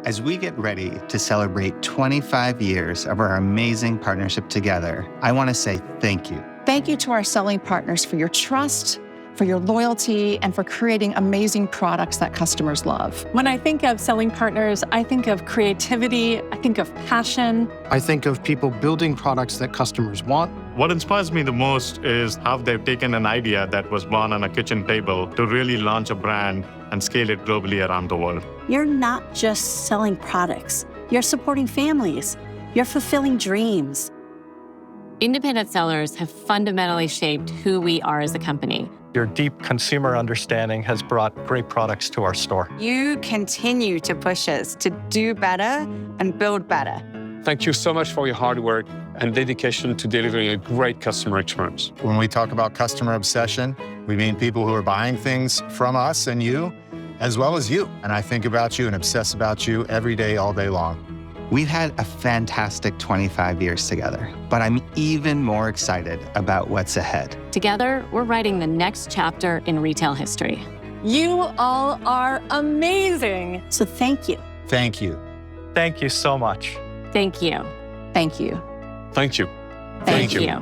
As we get ready to celebrate 25 years of our amazing partnership together, I want to say thank you. Thank you to our selling partners for your trust, for your loyalty, and for creating amazing products that customers love. When I think of selling partners, I think of creativity, I think of passion. I think of people building products that customers want. What inspires me the most is how they've taken an idea that was born on a kitchen table to really launch a brand and scale it globally around the world. You're not just selling products. You're supporting families. You're fulfilling dreams. Independent sellers have fundamentally shaped who we are as a company. Your deep consumer understanding has brought great products to our store. You continue to push us to do better and build better. Thank you so much for your hard work and dedication to delivering a great customer experience. When we talk about customer obsession, we mean people who are buying things from us and you, as well as you. And I think about you and obsess about you every day, all day long. We've had a fantastic 25 years together, but I'm even more excited about what's ahead. Together, we're writing the next chapter in retail history. You all are amazing. So thank you. Thank you. Thank you so much. Thank you. Thank you. Thank you. Thank you.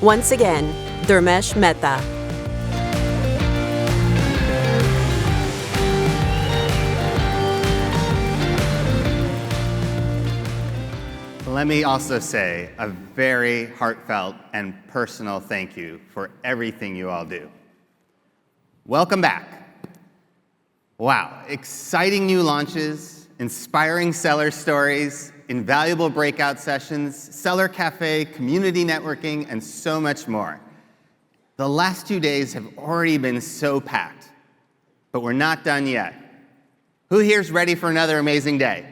Once again, Dharmesh Mehta. Let me also say a very heartfelt and personal thank you for everything you all do. Welcome back. Wow, exciting new launches, inspiring seller stories, invaluable breakout sessions, seller cafe, community networking, and so much more. The last 2 days have already been so packed, but we're not done yet. Who here's ready for another amazing day?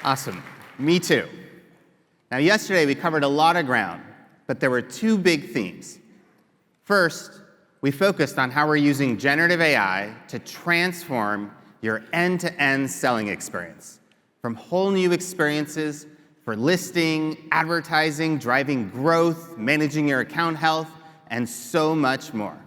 Awesome. Me too. Now, yesterday we covered a lot of ground, but there were two big themes. First, we focused on how we're using generative AI to transform your end-to-end selling experience, from whole new experiences for listing, advertising, driving growth, managing your account health, and so much more.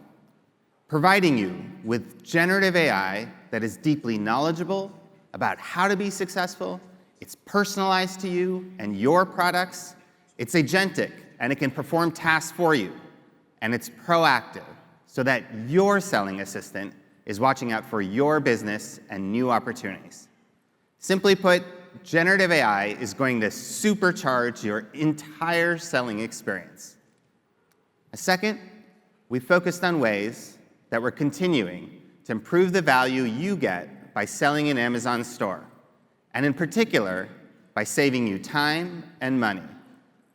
Providing you with generative AI that is deeply knowledgeable about how to be successful. It's personalized to you and your products. It's agentic, and it can perform tasks for you. And it's proactive, so that your selling assistant is watching out for your business and new opportunities. Simply put, generative AI is going to supercharge your entire selling experience. Second, we focused on ways that we're continuing to improve the value you get by selling in Amazon store, and in particular, by saving you time and money,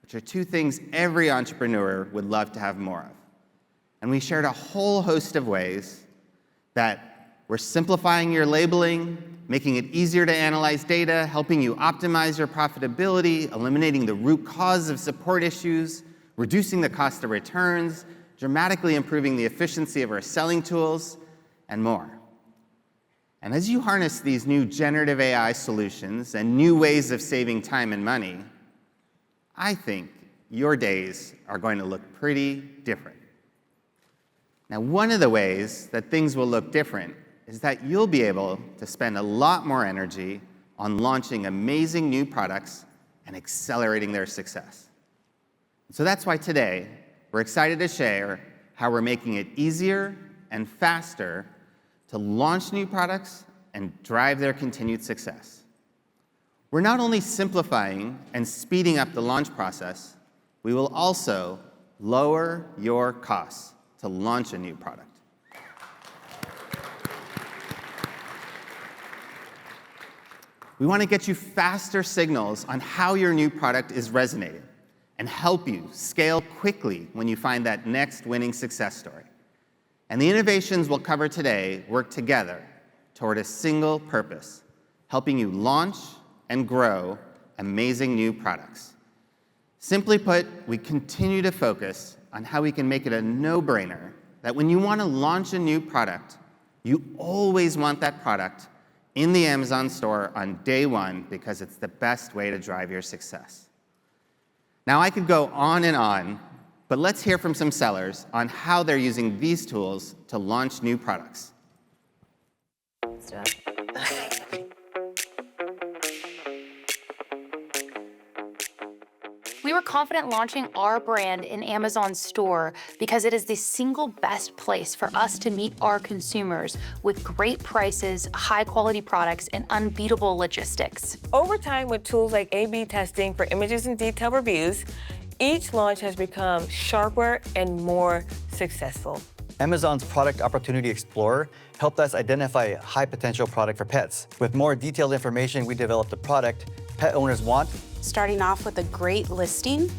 which are two things every entrepreneur would love to have more of. And we shared a whole host of ways that we're simplifying your labeling, making it easier to analyze data, helping you optimize your profitability, eliminating the root cause of support issues, reducing the cost of returns, dramatically improving the efficiency of our selling tools, and more. And as you harness these new generative AI solutions and new ways of saving time and money, I think your days are going to look pretty different. Now, one of the ways that things will look different is that you'll be able to spend a lot more energy on launching amazing new products and accelerating their success. So that's why today, we're excited to share how we're making it easier and faster to launch new products and drive their continued success. We're not only simplifying and speeding up the launch process, we will also lower your costs to launch a new product. We want to get you faster signals on how your new product is resonating and help you scale quickly when you find that next winning success story. And the innovations we'll cover today work together toward a single purpose, helping you launch and grow amazing new products. Simply put, we continue to focus on how we can make it a no-brainer that when you want to launch a new product, you always want that product in the Amazon store on day one because it's the best way to drive your success. Now, I could go on and on, but let's hear from some sellers on how they're using these tools to launch new products. Let's do it. We were confident launching our brand in Amazon store because it is the single best place for us to meet our consumers with great prices, high quality products, and unbeatable logistics. Over time, with tools like A/B testing for images and detailed reviews, each launch has become sharper and more successful. Amazon's Product Opportunity Explorer helped us identify a high potential product for pets. With more detailed information, we developed a product pet owners want. Starting off with a great listing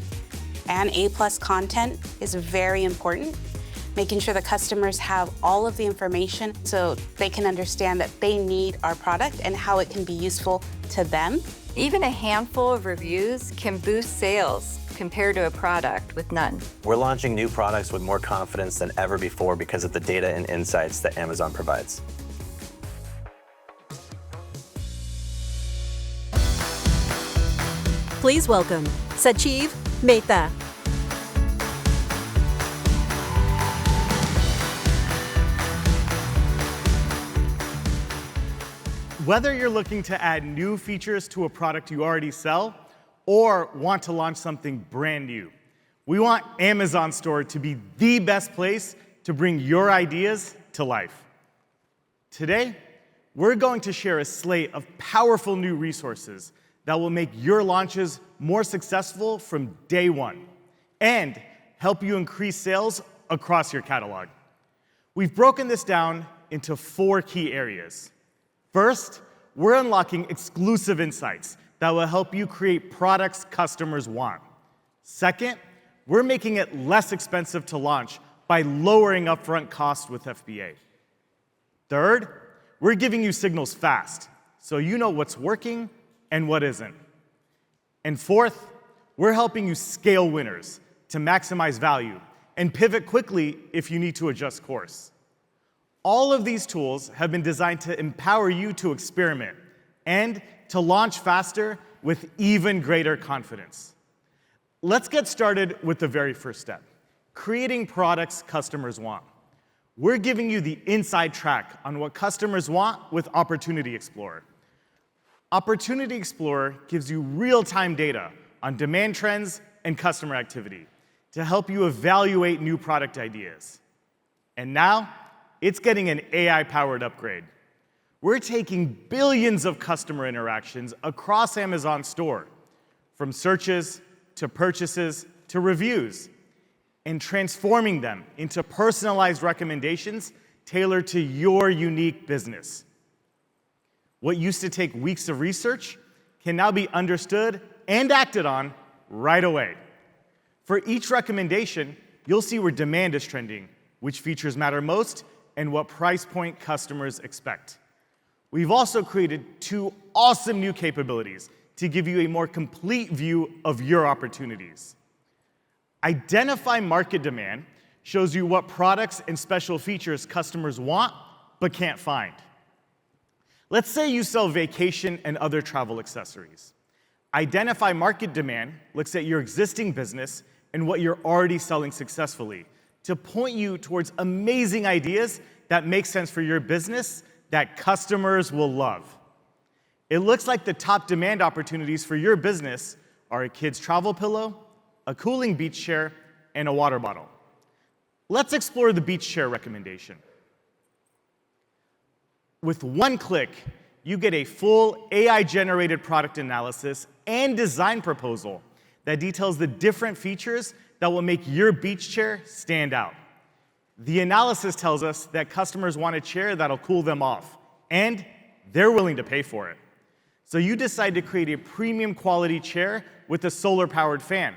and A+ content is very important. Making sure the customers have all of the information so they can understand that they need our product and how it can be useful to them. Even a handful of reviews can boost sales compared to a product with none. We're launching new products with more confidence than ever before because of the data and insights that Amazon provides. Please welcome Sachiv Mehta. Whether you're looking to add new features to a product you already sell or want to launch something brand new, we want Amazon Store to be the best place to bring your ideas to life. Today, we're going to share a slate of powerful new resources that will make your launches more successful from day one and help you increase sales across your catalog. We've broken this down into 4 key areas. First, we're unlocking exclusive insights that will help you create products customers want. Second, we're making it less expensive to launch by lowering upfront costs with FBA. Third, we're giving you signals fast, so you know what's working and what isn't. And fourth, we're helping you scale winners to maximize value and pivot quickly if you need to adjust course. All of these tools have been designed to empower you to experiment and to launch faster with even greater confidence. Let's get started with the very first step, creating products customers want. We're giving you the inside track on what customers want with Opportunity Explorer. Opportunity Explorer gives you real-time data on demand trends and customer activity to help you evaluate new product ideas. And now, it's getting an AI-powered upgrade. We're taking billions of customer interactions across Amazon Store, from searches to purchases to reviews, and transforming them into personalized recommendations tailored to your unique business. What used to take weeks of research can now be understood and acted on right away. For each recommendation, you'll see where demand is trending, which features matter most, and what price point customers expect. We've also created 2 awesome new capabilities to give you a more complete view of your opportunities. Identify Market Demand shows you what products and special features customers want but can't find. Let's say you sell vacation and other travel accessories. Identify Market Demand looks at your existing business and what you're already selling successfully to point you towards amazing ideas that make sense for your business that customers will love. It looks like the top demand opportunities for your business are a kid's travel pillow, a cooling beach chair, and a water bottle. Let's explore the beach chair recommendation. With one click, you get a full AI-generated product analysis and design proposal that details the different features that will make your beach chair stand out. The analysis tells us that customers want a chair that'll cool them off, and they're willing to pay for it. So you decide to create a premium quality chair with a solar-powered fan.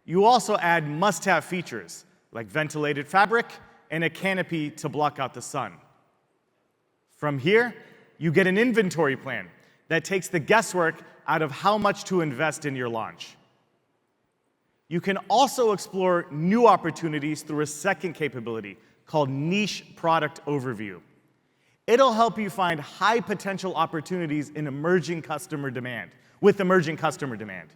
You also add must-have features like ventilated fabric and a canopy to block out the sun. From here, you get an inventory plan that takes the guesswork out of how much to invest in your launch. You can also explore new opportunities through a second capability called Niche Product Overview. It'll help you find high potential opportunities in emerging customer demand, with emerging customer demand.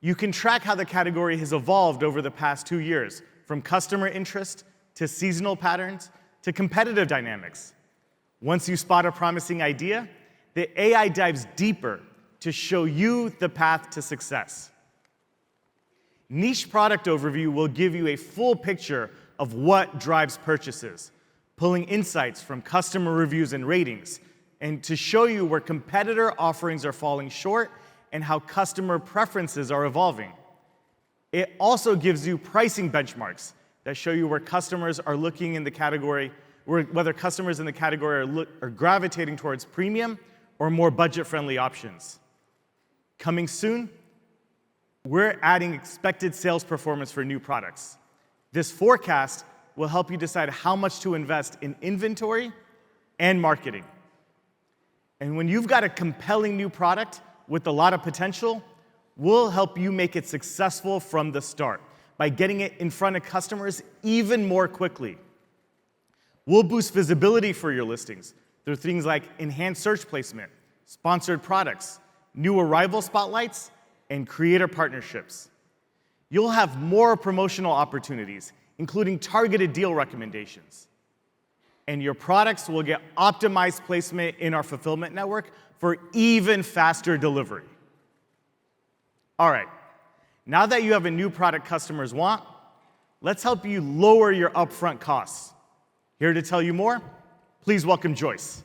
You can track how the category has evolved over the past 2 years, from customer interest to seasonal patterns to competitive dynamics. Once you spot a promising idea, the AI dives deeper to show you the path to success. Niche Product Overview will give you a full picture of what drives purchases, pulling insights from customer reviews and ratings, and to show you where competitor offerings are falling short and how customer preferences are evolving. It also gives you pricing benchmarks that show you where customers are looking in the category, whether customers in the category are gravitating towards premium or more budget-friendly options. Coming soon, we're adding expected sales performance for new products. This forecast will help you decide how much to invest in inventory and marketing. And when you've got a compelling new product with a lot of potential, we'll help you make it successful from the start by getting it in front of customers even more quickly. We'll boost visibility for your listings through things like enhanced search placement, sponsored products, new arrival spotlights, and creator partnerships. You'll have more promotional opportunities, including targeted deal recommendations. And your products will get optimized placement in our fulfillment network for even faster delivery. All right, now that you have a new product customers want, let's help you lower your upfront costs. Here to tell you more, please welcome Joyce.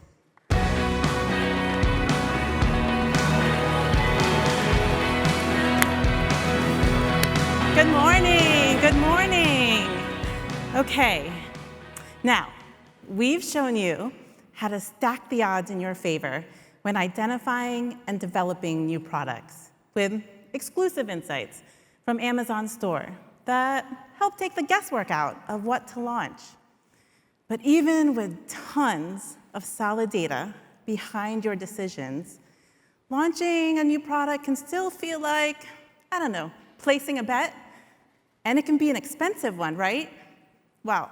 Good morning, good morning. Okay, now, we've shown you how to stack the odds in your favor when identifying and developing new products with exclusive insights from Amazon Store that help take the guesswork out of what to launch. But even with tons of solid data behind your decisions, launching a new product can still feel like, I don't know, placing a bet. And it can be an expensive one, right? Well,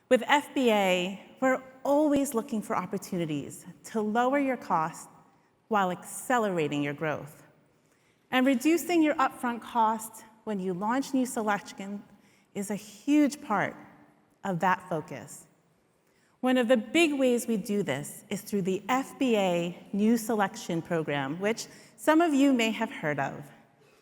with FBA, we're always looking for opportunities to lower your costs while accelerating your growth. And reducing your upfront cost when you launch new selection is a huge part of that focus. One of the big ways we do this is through the FBA New Selection Program, which some of you may have heard of.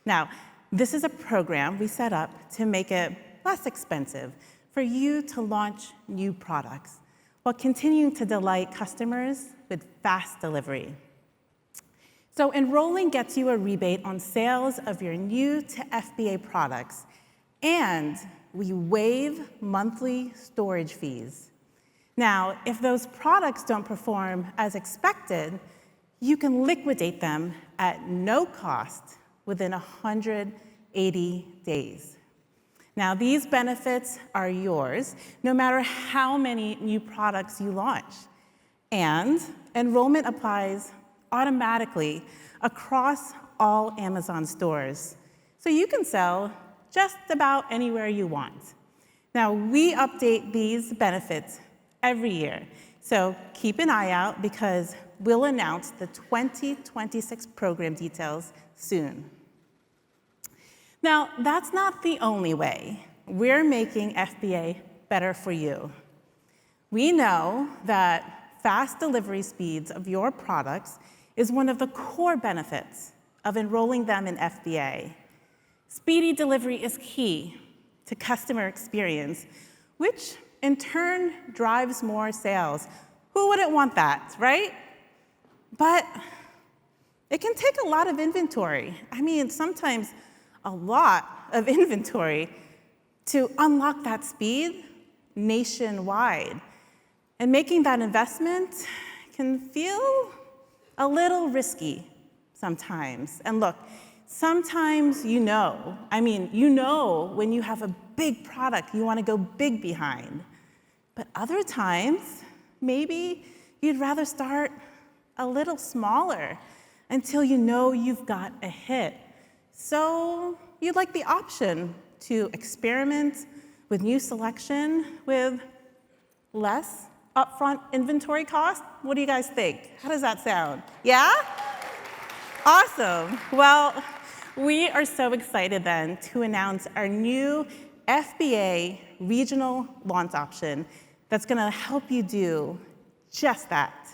Now, this is a program we set up to make it less expensive for you to launch new products while continuing to delight customers with fast delivery. So enrolling gets you a rebate on sales of your new to FBA products, and we waive monthly storage fees. Now, if those products don't perform as expected, you can liquidate them at no cost within 180 days. Now, these benefits are yours no matter how many new products you launch. And enrollment applies automatically across all Amazon stores. So you can sell just about anywhere you want. Now, we update these benefits every year. So keep an eye out because we'll announce the 2026 program details soon. Now, that's not the only way we're making FBA better for you. We know that fast delivery speeds of your products is one of the core benefits of enrolling them in FBA. Speedy delivery is key to customer experience, which in turn drives more sales. Who wouldn't want that, right? But it can take a lot of inventory. I mean, sometimes a lot of inventory to unlock that speed nationwide. And making that investment can feel a little risky sometimes. And look, sometimes you know when you have a big product you want to go big behind. But other times, maybe you'd rather start a little smaller until you know you've got a hit. So you'd like the option to experiment with new selection with less upfront inventory cost? What do you guys think? How does that sound? Yeah? Awesome. Well, We are so excited then to announce our new FBA regional launch option that's going to help you do just that.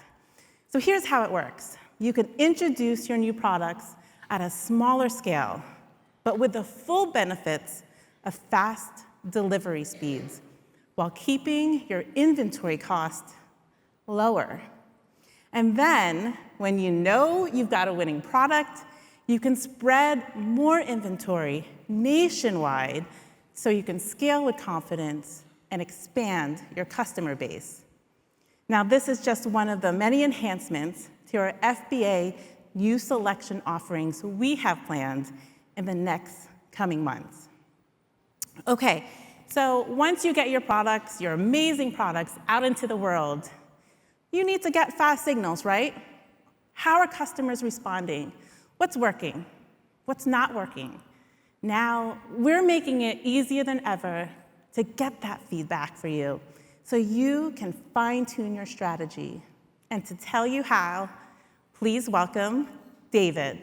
So here's how it works. You can introduce your new products at a smaller scale, but with the full benefits of fast delivery speeds while keeping your inventory cost lower. And then, when you know you've got a winning product, you can spread more inventory nationwide so you can scale with confidence and expand your customer base. Now, this is just one of the many enhancements to our FBA new selection offerings we have planned in the next coming months. Okay, so once you get your products, your amazing products, out into the world, you need to get fast signals, right? How are customers responding? What's working? What's not working? Now, we're making it easier than ever to get that feedback for you so you can fine-tune your strategy. And to tell you how, please welcome David.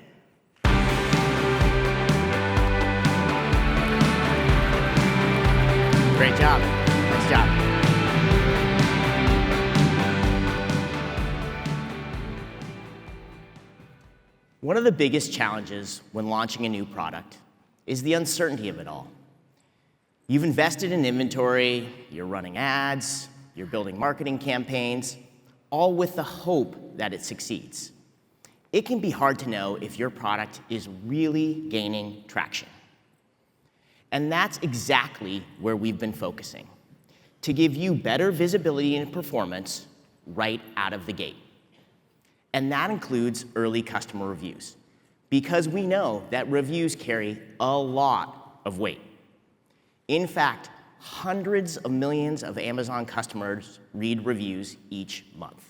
Great job. Nice job. One of the biggest challenges when launching a new product is the uncertainty of it all. You've invested in inventory, you're running ads, you're building marketing campaigns, all with the hope that it succeeds. It can be hard to know if your product is really gaining traction. And that's exactly where we've been focusing, to give you better visibility and performance right out of the gate. And that includes early customer reviews, because we know that reviews carry a lot of weight. In fact, hundreds of millions of Amazon customers read reviews each month.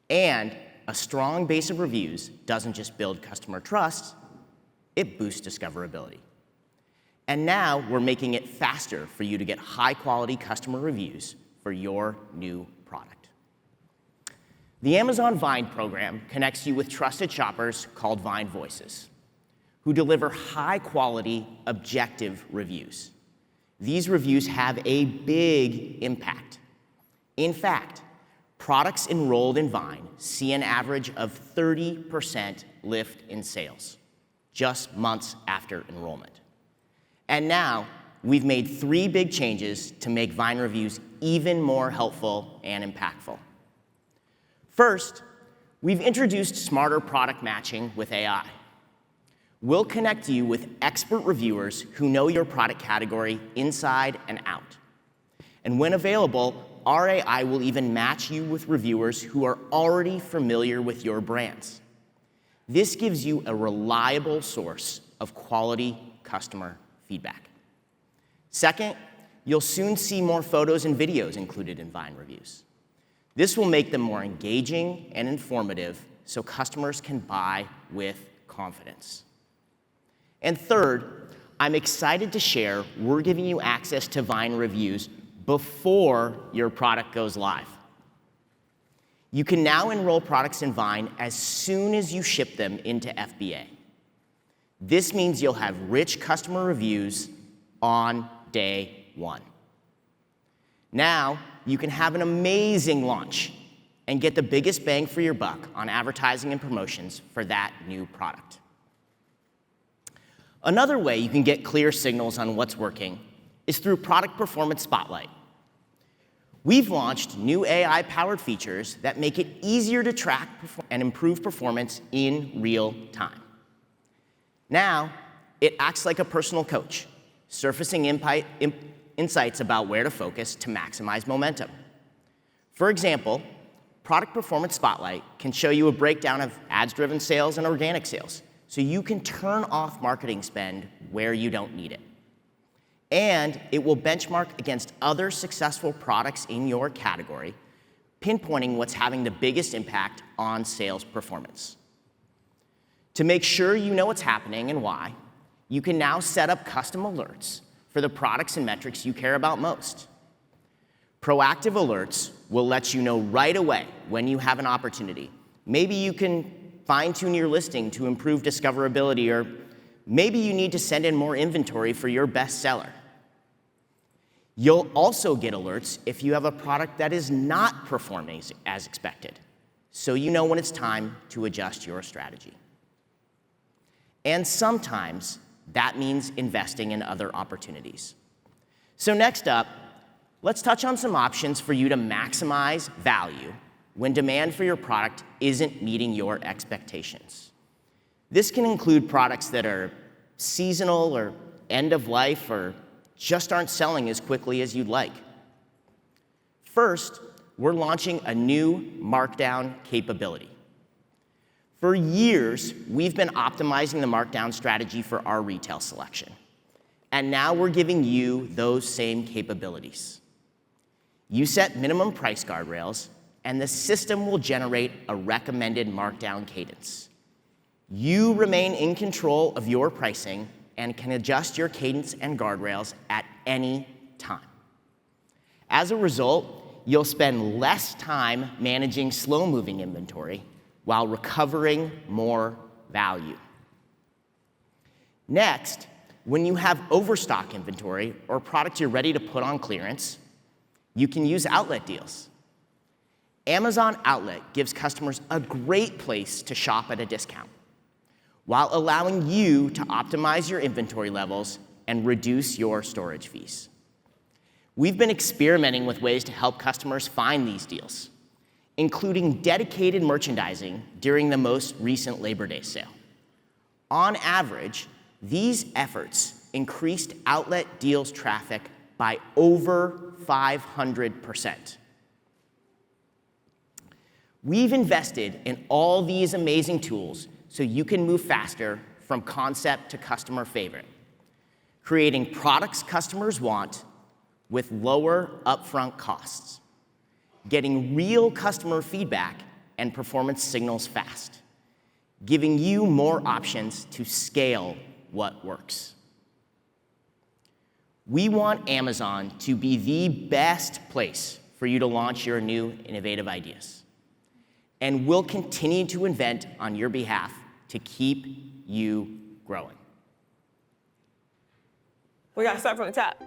And a strong base of reviews doesn't just build customer trust, it boosts discoverability. And now we're making it faster for you to get high-quality customer reviews for your new product. The Amazon Vine program connects you with trusted shoppers called Vine Voices, who deliver high-quality, objective reviews. These reviews have a big impact. In fact, products enrolled in Vine see an average of 30% lift in sales just months after enrollment. And now, we've made 3 big changes to make Vine reviews even more helpful and impactful. First, we've introduced smarter product matching with AI. We'll connect you with expert reviewers who know your product category inside and out. And when available, our AI will even match you with reviewers who are already familiar with your brands. This gives you a reliable source of quality customer feedback. Second, you'll soon see more photos and videos included in Vine reviews. This will make them more engaging and informative so customers can buy with confidence. And third, I'm excited to share we're giving you access to Vine reviews before your product goes live. You can now enroll products in Vine as soon as you ship them into FBA. This means you'll have rich customer reviews on day 1. Now, you can have an amazing launch and get the biggest bang for your buck on advertising and promotions for that new product. Another way you can get clear signals on what's working is through Product Performance Spotlight. We've launched new AI-powered features that make it easier to track and improve performance in real time. Now, it acts like a personal coach, surfacing insights about where to focus to maximize momentum. For example, Product Performance Spotlight can show you a breakdown of ads-driven sales and organic sales, so you can turn off marketing spend where you don't need it. And it will benchmark against other successful products in your category, pinpointing what's having the biggest impact on sales performance. To make sure you know what's happening and why, you can now set up custom alerts for the products and metrics you care about most. Proactive alerts will let you know right away when you have an opportunity. Maybe you can fine-tune your listing to improve discoverability, or Maybe you need to send in more inventory for your best seller. You'll also get alerts if you have a product that is not performing as expected, so you know when it's time to adjust your strategy. And sometimes that means investing in other opportunities. So next up, let's touch on some options for you to maximize value when demand for your product isn't meeting your expectations. This can include products that are seasonal or end of life or just aren't selling as quickly as you'd like. First, we're launching a new markdown capability. For years, we've been optimizing the markdown strategy for our retail selection. And now we're giving you those same capabilities. You set minimum price guardrails, and the system will generate a recommended markdown cadence. You remain in control of your pricing and can adjust your cadence and guardrails at any time. As a result, you'll spend less time managing slow-moving inventory while recovering more value. Next, when you have overstock inventory or product you're ready to put on clearance, you can use outlet deals. Amazon Outlet gives customers a great place to shop at a discount, while allowing you to optimize your inventory levels and reduce your storage fees. We've been experimenting with ways to help customers find these deals, including dedicated merchandising during the most recent Labor Day sale. On average, these efforts increased outlet deals traffic by over 500%. We've invested in all these amazing tools so you can move faster from concept to customer favorite, creating products customers want with lower upfront costs, getting real customer feedback and performance signals fast, giving you more options to scale what works. We want Amazon to be the best place for you to launch your new innovative ideas. And we'll continue to invent on your behalf to keep you growing. We gotta start from the top.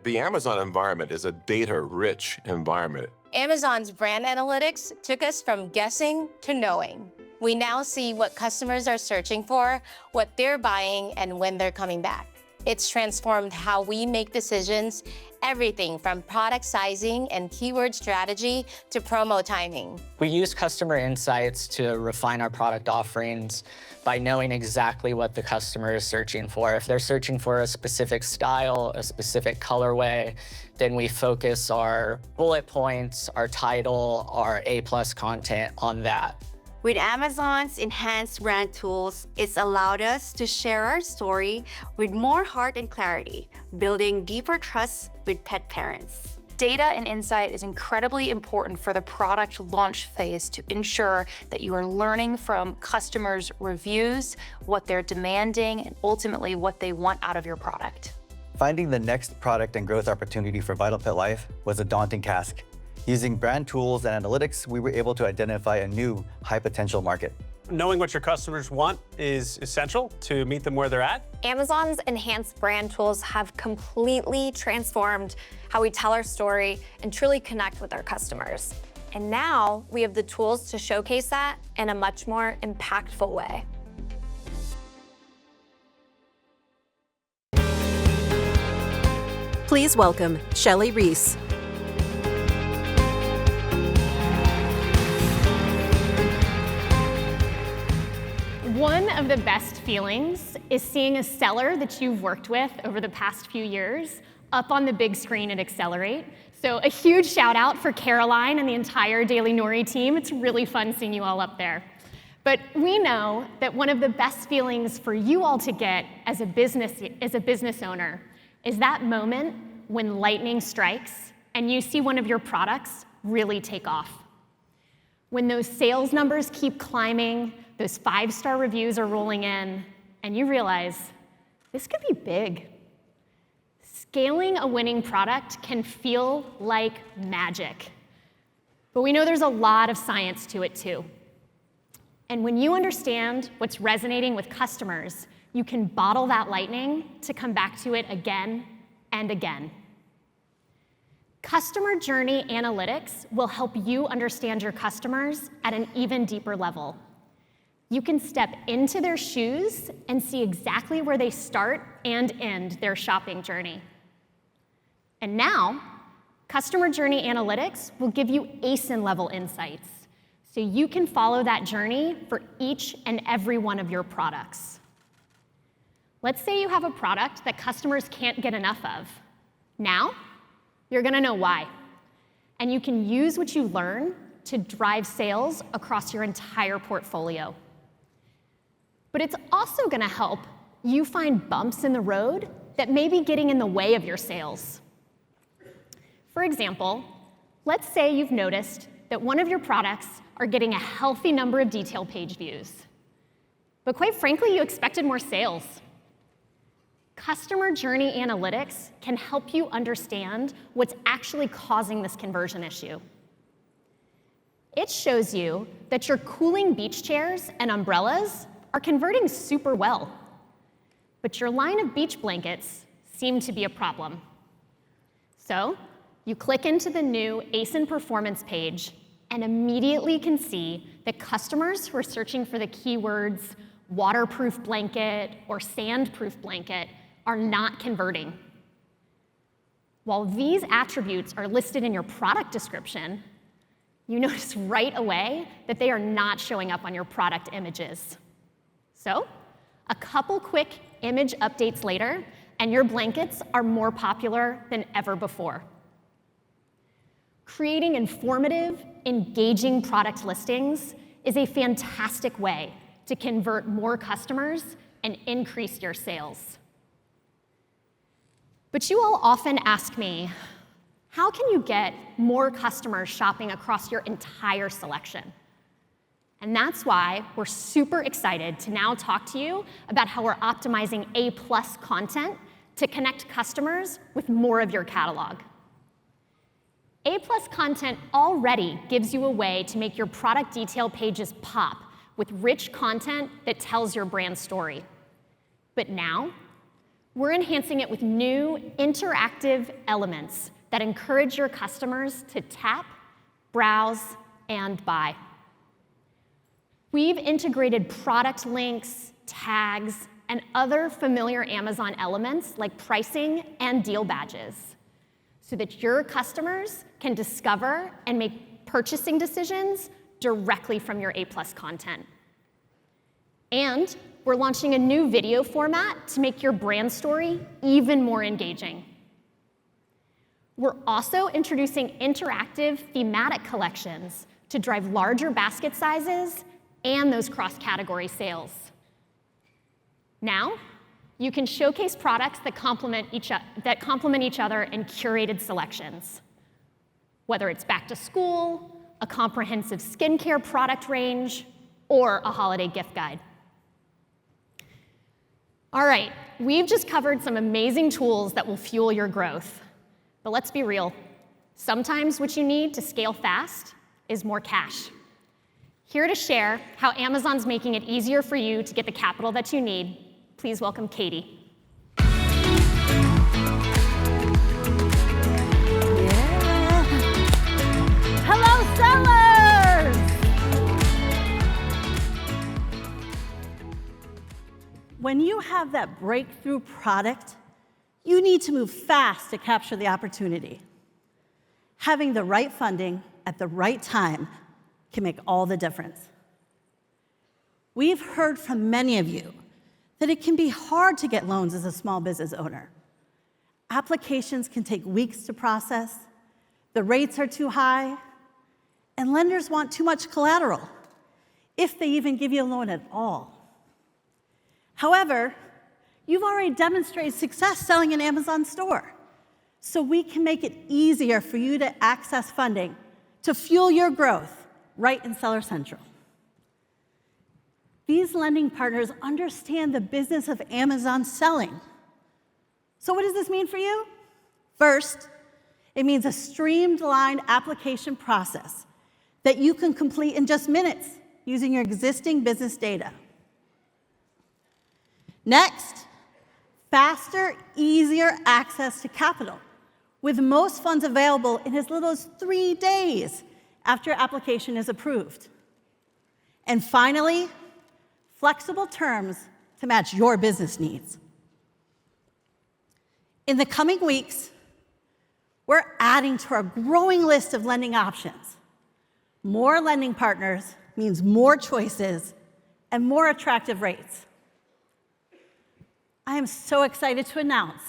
The Amazon environment is a data-rich environment. Amazon's brand analytics took us from guessing to knowing. We now see what customers are searching for, what they're buying, and when they're coming back. It's transformed how we make decisions, everything from product sizing and keyword strategy to promo timing. We use customer insights to refine our product offerings by knowing exactly what the customer is searching for. If they're searching for a specific style, a specific colorway, then we focus our bullet points, our title, our A+ content on that. With Amazon's enhanced brand tools, it's allowed us to share our story with more heart and clarity, building deeper trust with pet parents. Data and insight is incredibly important for the product launch phase to ensure that you are learning from customers' reviews, what they're demanding, and ultimately what they want out of your product. Finding the next product and growth opportunity for Vital Pet Life was a daunting task. Using brand tools and analytics, we were able to identify a new high-potential market. Knowing what your customers want is essential to meet them where they're at. Amazon's enhanced brand tools have completely transformed how we tell our story and truly connect with our customers. And now we have the tools to showcase that in a much more impactful way. Please welcome Shelley Reese. One of the best feelings is seeing a seller that you've worked with over the past few years up on the big screen at Accelerate. So a huge shout out for Caroline and the entire Daily Nori team. It's really fun seeing you all up there. But we know that one of the best feelings for you all to get as a business owner is that moment when lightning strikes and you see one of your products really take off. When those sales numbers keep climbing, those 5-star reviews are rolling in, and you realize this could be big. Scaling a winning product can feel like magic. But we know there's a lot of science to it too. And when you understand what's resonating with customers, you can bottle that lightning to come back to it again and again. Customer journey analytics will help you understand your customers at an even deeper level. You can step into their shoes and see exactly where they start and end their shopping journey. And now, customer journey analytics will give you ASIN-level insights, so you can follow that journey for each and every one of your products. Let's say you have a product that customers can't get enough of. Now, you're gonna know why. And you can use what you learn to drive sales across your entire portfolio. But it's also gonna help you find bumps in the road that may be getting in the way of your sales. For example, let's say you've noticed that one of your products are getting a healthy number of detail page views. But quite frankly, you expected more sales. Customer journey analytics can help you understand what's actually causing this conversion issue. It shows you that your cooling beach chairs and umbrellas are converting super well, but your line of beach blankets seem to be a problem. So you click into the new ASIN performance page and immediately can see that customers who are searching for the keywords waterproof blanket or sandproof blanket are not converting. While these attributes are listed in your product description, you notice right away that they are not showing up on your product images. So, a couple quick image updates later, and your blankets are more popular than ever before. Creating informative, engaging product listings is a fantastic way to convert more customers and increase your sales. But you all often ask me, how can you get more customers shopping across your entire selection? And that's why we're super excited to now talk to you about how we're optimizing A+ content to connect customers with more of your catalog. A+ content already gives you a way to make your product detail pages pop with rich content that tells your brand story. But now, we're enhancing it with new interactive elements that encourage your customers to tap, browse, and buy. We've integrated product links, tags, and other familiar Amazon elements like pricing and deal badges, so that your customers can discover and make purchasing decisions directly from your A+ content. And we're launching a new video format to make your brand story even more engaging. We're also introducing interactive thematic collections to drive larger basket sizes and those cross-category sales. Now, you can showcase products that complement each other in curated selections, whether it's back to school, a comprehensive skincare product range, or a holiday gift guide. All right, we've just covered some amazing tools that will fuel your growth. But let's be real. Sometimes what you need to scale fast is more cash. Here to share how Amazon's making it easier for you to get the capital that you need, please welcome Katie. Hello, sellers! When you have that breakthrough product, you need to move fast to capture the opportunity. Having the right funding at the right time can make all the difference. We've heard from many of you that it can be hard to get loans as a small business owner. Applications can take weeks to process, the rates are too high, and lenders want too much collateral, if they even give you a loan at all. However, you've already demonstrated success selling an Amazon store, so we can make it easier for you to access funding to fuel your growth right in Seller Central. These lending partners understand the business of Amazon selling. So what does this mean for you? First, it means a streamlined application process that you can complete in just minutes using your existing business data. Next, faster, easier access to capital, with most funds available in as little as 3 days after your application is approved. And finally, flexible terms to match your business needs. In the coming weeks, we're adding to our growing list of lending options. More lending partners means more choices and more attractive rates. I am so excited to announce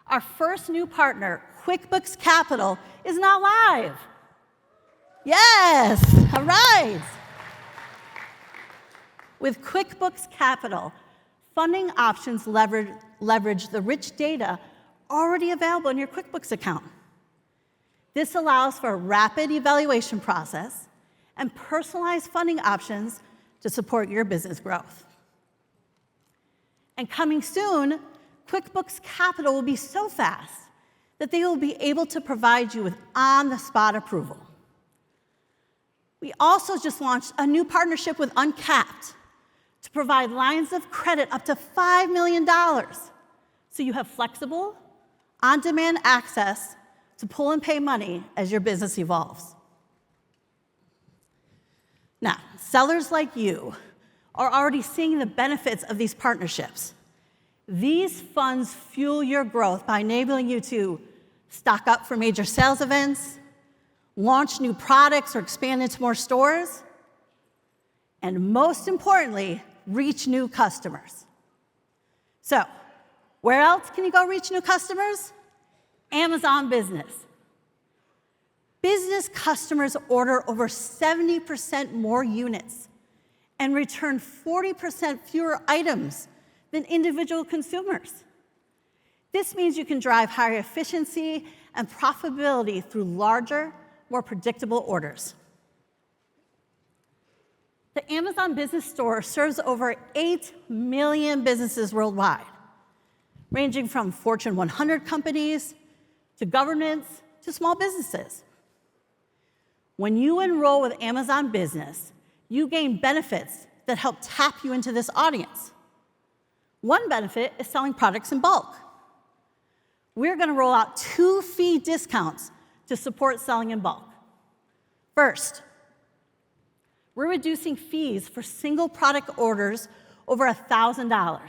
our first new partner, QuickBooks Capital, is now live. Yes, all right. With QuickBooks Capital, funding options leverage the rich data already available in your QuickBooks account. This allows for a rapid evaluation process and personalized funding options to support your business growth. And coming soon, QuickBooks Capital will be so fast that they will be able to provide you with on-the-spot approval. We also just launched a new partnership with Uncapped to provide lines of credit up to $5 million, so you have flexible, on-demand access to pull and pay money as your business evolves. Now, sellers like you are already seeing the benefits of these partnerships. These funds fuel your growth by enabling you to stock up for major sales events, launch new products or expand into more stores, and most importantly, reach new customers. So, where else can you go reach new customers? Amazon Business. Business customers order over 70% more units and return 40% fewer items than individual consumers. This means you can drive higher efficiency and profitability through larger, more predictable orders. The Amazon Business Store serves over 8 million businesses worldwide, ranging from Fortune 100 companies to governments to small businesses. When you enroll with Amazon Business, you gain benefits that help tap you into this audience. One benefit is selling products in bulk. We're going to roll out 2 fee discounts to support selling in bulk. First, we're reducing fees for single product orders over $1,000.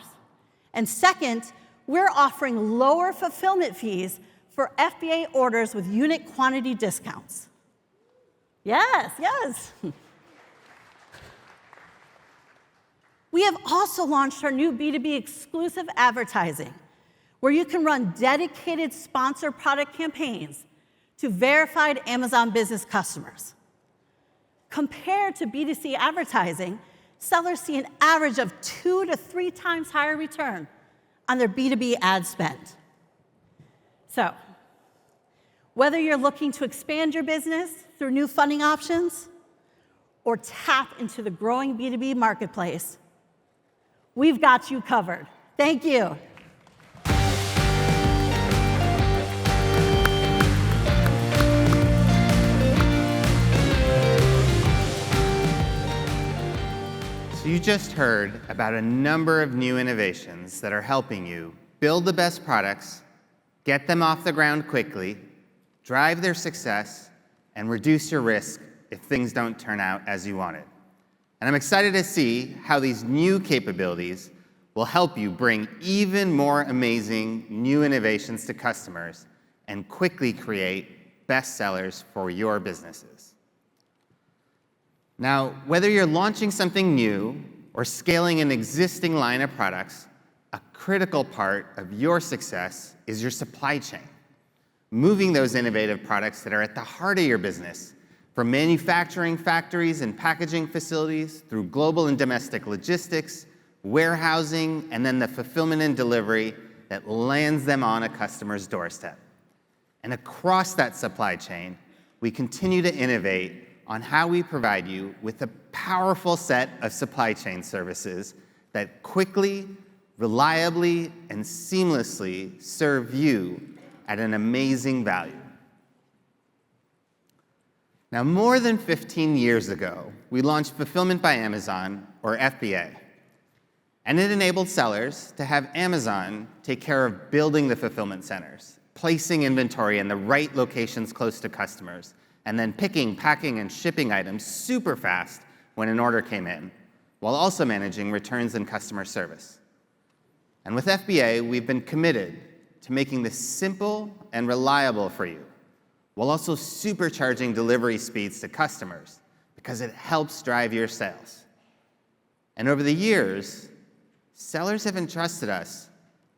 And second, we're offering lower fulfillment fees for FBA orders with unit quantity discounts. Yes, yes. We have also launched our new B2B exclusive advertising, where you can run dedicated sponsored product campaigns to verified Amazon Business customers. Compared to B2C advertising, sellers see an average of 2 to 3 times higher return on their B2B ad spend. So, whether you're looking to expand your business through new funding options or tap into the growing B2B marketplace, we've got you covered. Thank you. So you just heard about a number of new innovations that are helping you build the best products, get them off the ground quickly, drive their success, and reduce your risk if things don't turn out as you wanted. And I'm excited to see how these new capabilities will help you bring even more amazing new innovations to customers and quickly create bestsellers for your businesses. Now, whether you're launching something new or scaling an existing line of products, a critical part of your success is your supply chain. Moving those innovative products that are at the heart of your business, from manufacturing factories and packaging facilities through global and domestic logistics, warehousing, and then the fulfillment and delivery that lands them on a customer's doorstep. And across that supply chain, we continue to innovate on how we provide you with a powerful set of supply chain services that quickly, reliably, and seamlessly serve you at an amazing value. Now, more than 15 years ago, we launched Fulfillment by Amazon, or FBA. And it enabled sellers to have Amazon take care of building the fulfillment centers, placing inventory in the right locations close to customers, and then picking, packing, and shipping items super fast when an order came in, while also managing returns and customer service. And with FBA, we've been committed to making this simple and reliable for you, while also supercharging delivery speeds to customers, because it helps drive your sales. And over the years, sellers have entrusted us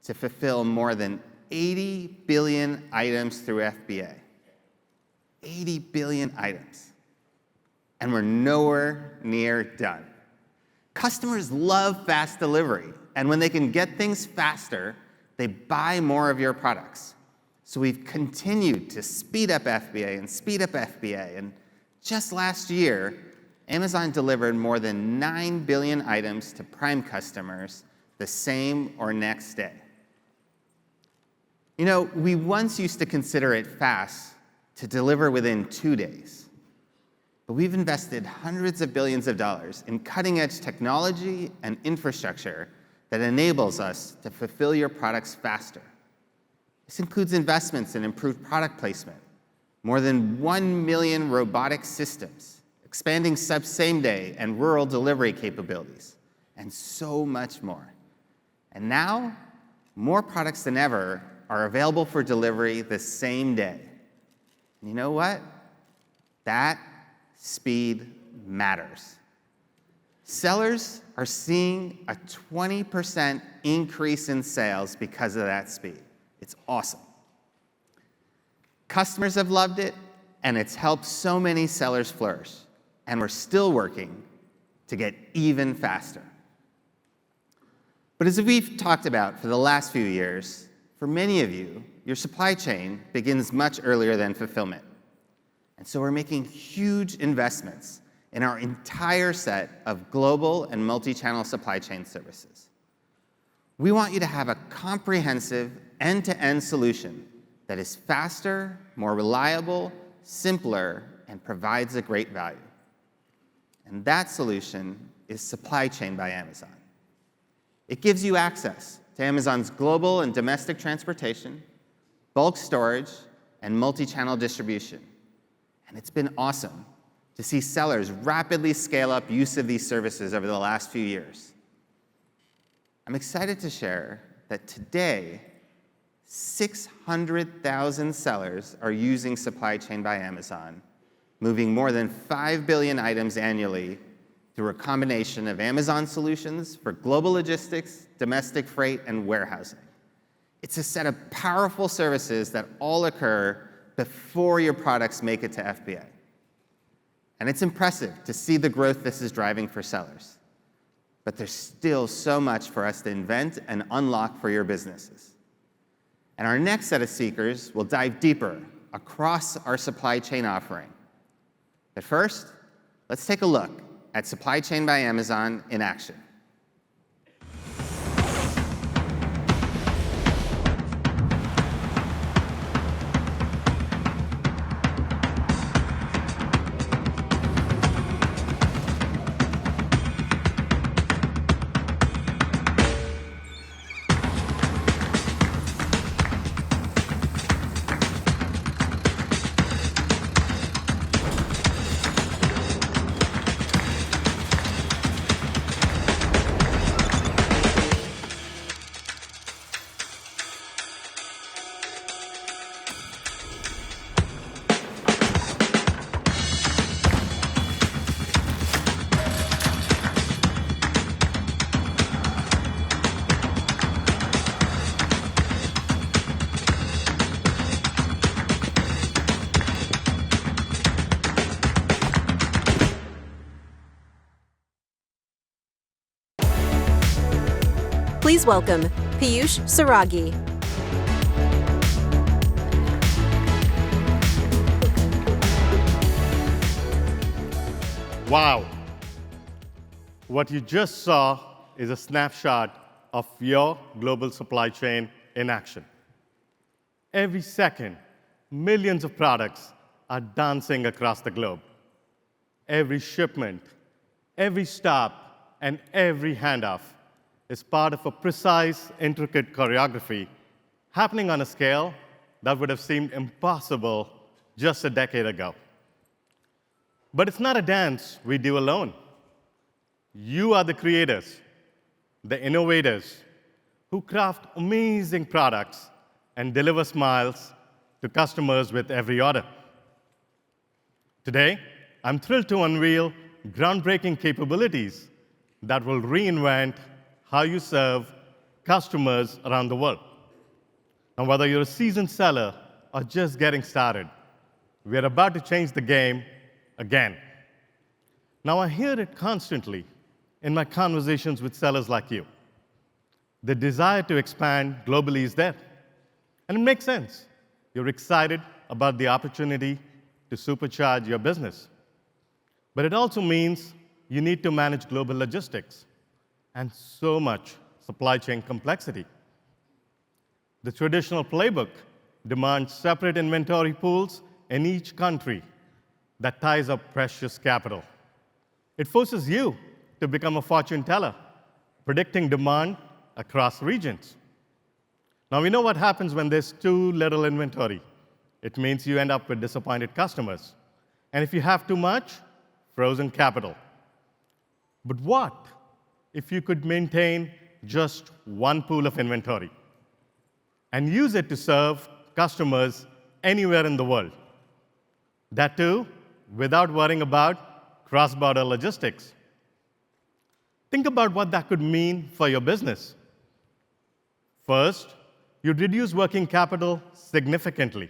to fulfill more than 80 billion items through FBA. 80 billion items. And we're nowhere near done. Customers love fast delivery, and when they can get things faster, they buy more of your products. So we've continued to speed up FBA and speed up FBA, and just last year, Amazon delivered more than 9 billion items to Prime customers the same or next day. You know, we once used to consider it fast to deliver within 2 days, but we've invested hundreds of billions of dollars in cutting-edge technology and infrastructure that enables us to fulfill your products faster. This includes investments in improved product placement, more than 1 million robotic systems, expanding same-day and rural delivery capabilities, and so much more. And now, more products than ever are available for delivery the same day. And you know what? That speed matters. Sellers are seeing a 20% increase in sales because of that speed. It's awesome. Customers have loved it, and it's helped so many sellers flourish. And we're still working to get even faster. But as we've talked about for the last few years, for many of you, your supply chain begins much earlier than fulfillment. And so we're making huge investments in our entire set of global and multi-channel supply chain services. We want you to have a comprehensive end-to-end solution that is faster, more reliable, simpler, and provides a great value. And that solution is Supply Chain by Amazon. It gives you access to Amazon's global and domestic transportation, bulk storage, and multi-channel distribution. And it's been awesome to see sellers rapidly scale up use of these services over the last few years. I'm excited to share that today, 600,000 sellers are using Supply Chain by Amazon, moving more than 5 billion items annually through a combination of Amazon solutions for global logistics, domestic freight, and warehousing. It's a set of powerful services that all occur before your products make it to FBA. And it's impressive to see the growth this is driving for sellers. But there's still so much for us to invent and unlock for your businesses. And our next set of speakers will dive deeper across our supply chain offering. But first, let's take a look at Supply Chain by Amazon in action. Please welcome Piyush Saragi. Wow. What you just saw is a snapshot of your global supply chain in action. Every second, millions of products are dancing across the globe. Every shipment, every stop, and every handoff is part of a precise, intricate choreography happening on a scale that would have seemed impossible just a decade ago. But it's not a dance we do alone. You are the creators, the innovators, who craft amazing products and deliver smiles to customers with every order. Today, I'm thrilled to unveil groundbreaking capabilities that will reinvent how you serve customers around the world. And whether you're a seasoned seller or just getting started, we're about to change the game again. Now, I hear it constantly in my conversations with sellers like you. The desire to expand globally is there. And it makes sense. You're excited about the opportunity to supercharge your business. But it also means you need to manage global logistics and so much supply chain complexity. The traditional playbook demands separate inventory pools in each country that ties up precious capital. It forces you to become a fortune teller, predicting demand across regions. Now, we know what happens when there's too little inventory. It means you end up with disappointed customers. And if you have too much, frozen capital. But what if you could maintain just one pool of inventory and use it to serve customers anywhere in the world? That too, without worrying about cross-border logistics. Think about what that could mean for your business. First, you'd reduce working capital significantly.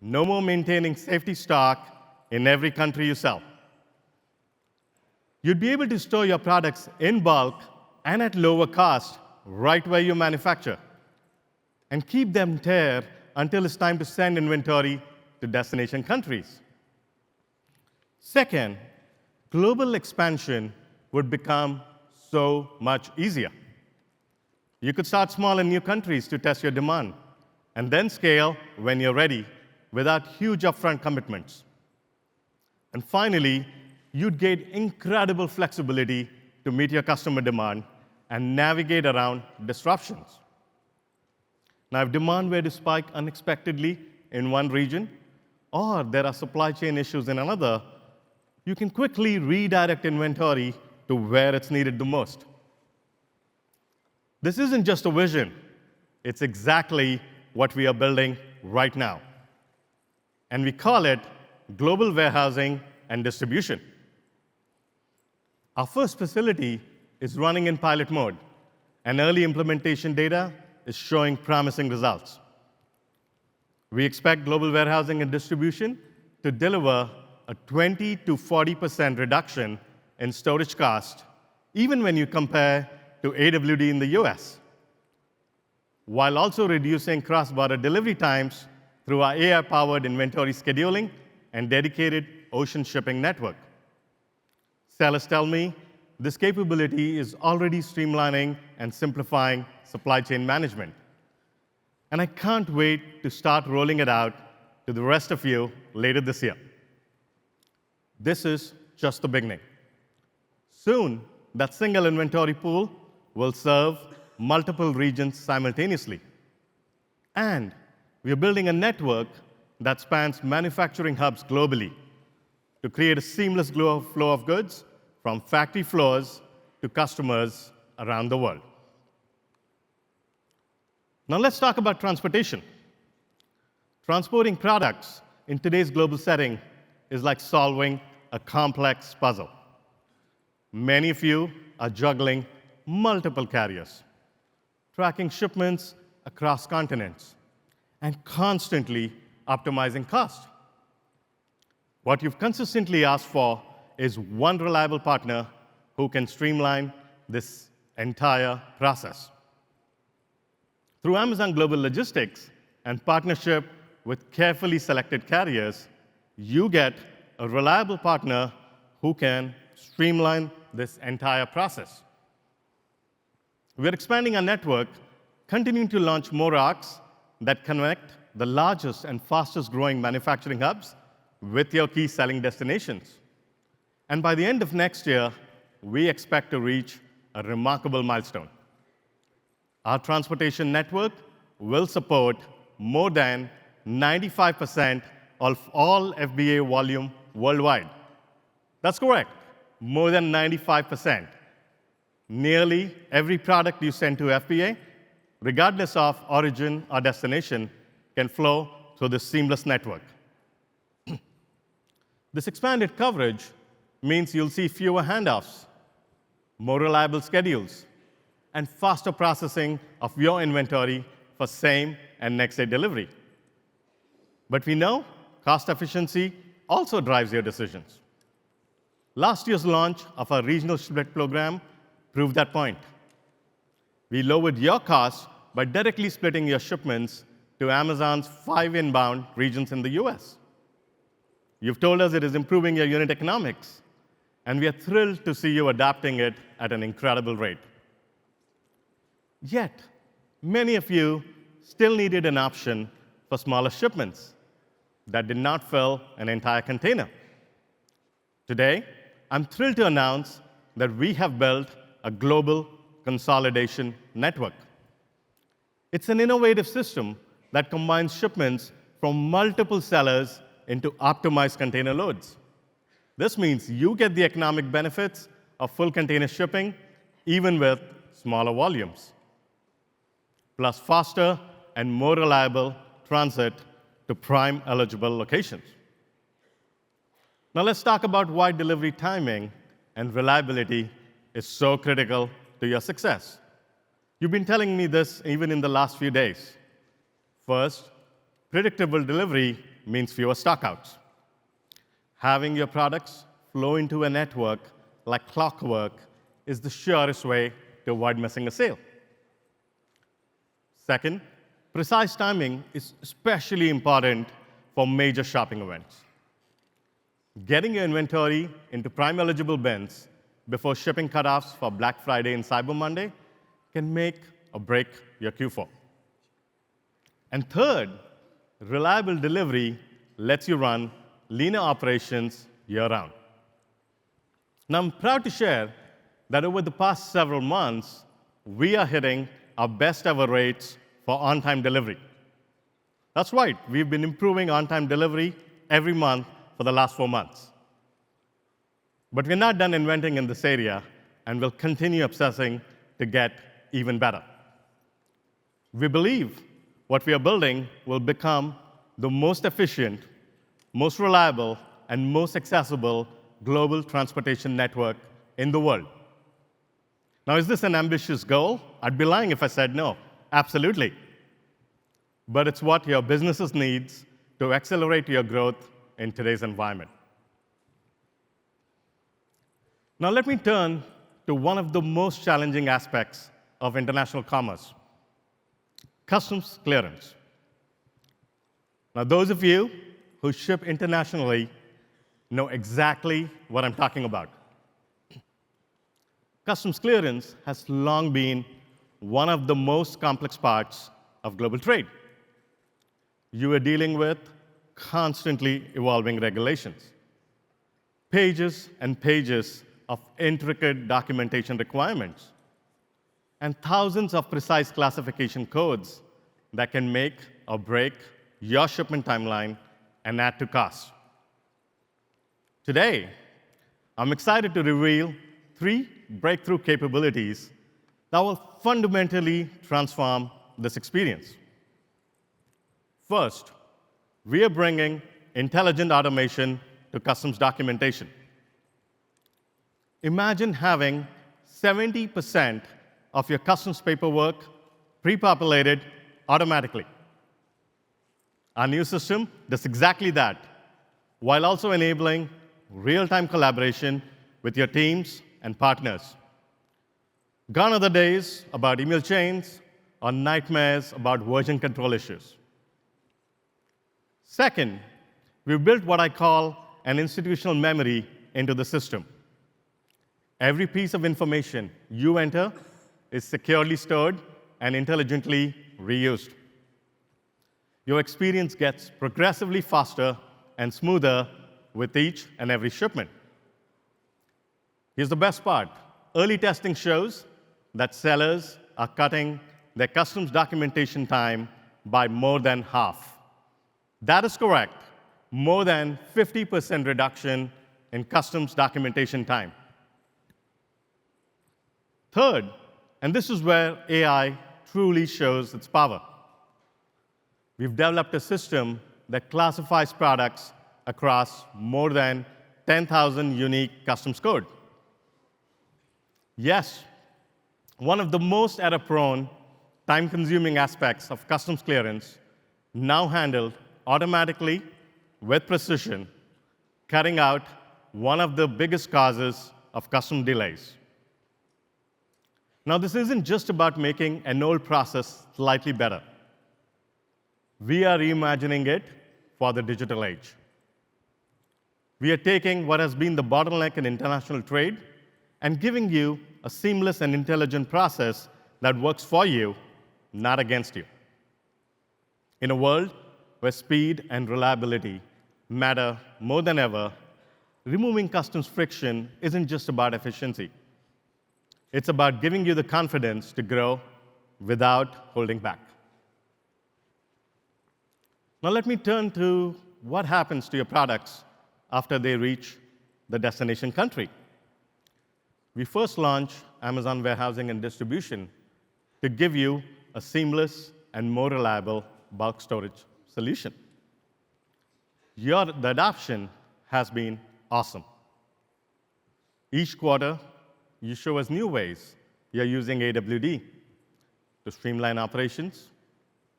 No more maintaining safety stock in every country you sell. You'd be able to store your products in bulk and at lower cost right where you manufacture, and keep them there until it's time to send inventory to destination countries. Second, global expansion would become so much easier. You could start small in new countries to test your demand, and then scale when you're ready without huge upfront commitments. And finally, you'd gain incredible flexibility to meet your customer demand and navigate around disruptions. Now, if demand were to spike unexpectedly in one region, or there are supply chain issues in another, you can quickly redirect inventory to where it's needed the most. This isn't just a vision. It's exactly what we are building right now. And we call it global warehousing and distribution. Our first facility is running in pilot mode, and early implementation data is showing promising results. We expect global warehousing and distribution to deliver a 20 to 40% reduction in storage cost, even when you compare to AWD in the US, while also reducing cross-border delivery times through our AI-powered inventory scheduling and dedicated ocean shipping network. Sellers tell me this capability is already streamlining and simplifying supply chain management. And I can't wait to start rolling it out to the rest of you later this year. This is just the beginning. Soon, that single inventory pool will serve multiple regions simultaneously. And we are building a network that spans manufacturing hubs globally to create a seamless flow of goods from factory floors to customers around the world. Now let's talk about transportation. Transporting products in today's global setting is like solving a complex puzzle. Many of you are juggling multiple carriers, tracking shipments across continents, and constantly optimizing cost. What you've consistently asked for is one reliable partner who can streamline this entire process. Through Amazon Global Logistics and partnership with carefully selected carriers, you get a reliable partner who can streamline this entire process. We're expanding our network, continuing to launch more arcs that connect the largest and fastest growing manufacturing hubs with your key selling destinations. And by the end of next year, we expect to reach a remarkable milestone. Our transportation network will support more than 95% of all FBA volume worldwide. That's correct, more than 95%. Nearly every product you send to FBA, regardless of origin or destination, can flow through this seamless network. This expanded coverage means you'll see fewer handoffs, more reliable schedules, and faster processing of your inventory for same and next day delivery. But we know cost efficiency also drives your decisions. Last year's launch of our regional split program proved that point. We lowered your costs by directly splitting your shipments to Amazon's 5 inbound regions in the US. You've told us it is improving your unit economics, and we are thrilled to see you adopting it at an incredible rate. Yet, many of you still needed an option for smaller shipments that did not fill an entire container. Today, I'm thrilled to announce that we have built a global consolidation network. It's an innovative system that combines shipments from multiple sellers into optimized container loads. This means you get the economic benefits of full container shipping, even with smaller volumes, plus faster and more reliable transit to Prime-eligible locations. Now let's talk about why delivery timing and reliability is so critical to your success. You've been telling me this even in the last few days. First, predictable delivery means fewer stockouts. Having your products flow into a network like clockwork is the surest way to avoid missing a sale. Second, precise timing is especially important for major shopping events. Getting your inventory into Prime-eligible bins before shipping cutoffs for Black Friday and Cyber Monday can make or break your Q4. And third, reliable delivery lets you run leaner operations year-round. Now, I'm proud to share that over the past several months, we are hitting our best ever rates for on-time delivery. That's right, we've been improving on-time delivery every month for the last 4 months. But we're not done inventing in this area, and we'll continue obsessing to get even better. We believe what we are building will become the most efficient, most reliable, and most accessible global transportation network in the world. Now, is this an ambitious goal? I'd be lying if I said no. Absolutely. But it's what your businesses needs to accelerate your growth in today's environment. Now, let me turn to one of the most challenging aspects of international commerce: customs clearance. Now, those of you who ship internationally know exactly what I'm talking about. Customs clearance has long been one of the most complex parts of global trade. You are dealing with constantly evolving regulations, pages and pages of intricate documentation requirements, and thousands of precise classification codes that can make or break your shipment timeline and add to cost. Today, I'm excited to reveal 3 breakthrough capabilities that will fundamentally transform this experience. First, we are bringing intelligent automation to customs documentation. Imagine having 70% of your customs paperwork pre-populated automatically. Our new system does exactly that, while also enabling real-time collaboration with your teams and partners. Gone are the days about email chains or nightmares about version control issues. Second, we've built what I call an institutional memory into the system. Every piece of information you enter is securely stored and intelligently reused. Your experience gets progressively faster and smoother with each and every shipment. Here's the best part. Early testing shows that sellers are cutting their customs documentation time by more than half. That is correct, more than 50% reduction in customs documentation time. Third, and this is where AI truly shows its power, we've developed a system that classifies products across more than 10,000 unique customs code. Yes, one of the most error-prone, time-consuming aspects of customs clearance, now handled automatically with precision, cutting out one of the biggest causes of customs delays. Now, this isn't just about making an old process slightly better. We are reimagining it for the digital age. We are taking what has been the bottleneck in international trade and giving you a seamless and intelligent process that works for you, not against you. In a world where speed and reliability matter more than ever, removing customs friction isn't just about efficiency. It's about giving you the confidence to grow without holding back. Now let me turn to what happens to your products after they reach the destination country. We first launched Amazon Warehousing and Distribution to give you a seamless and more reliable bulk storage solution. The adoption has been awesome. Each quarter, you show us new ways you're using AWD to streamline operations,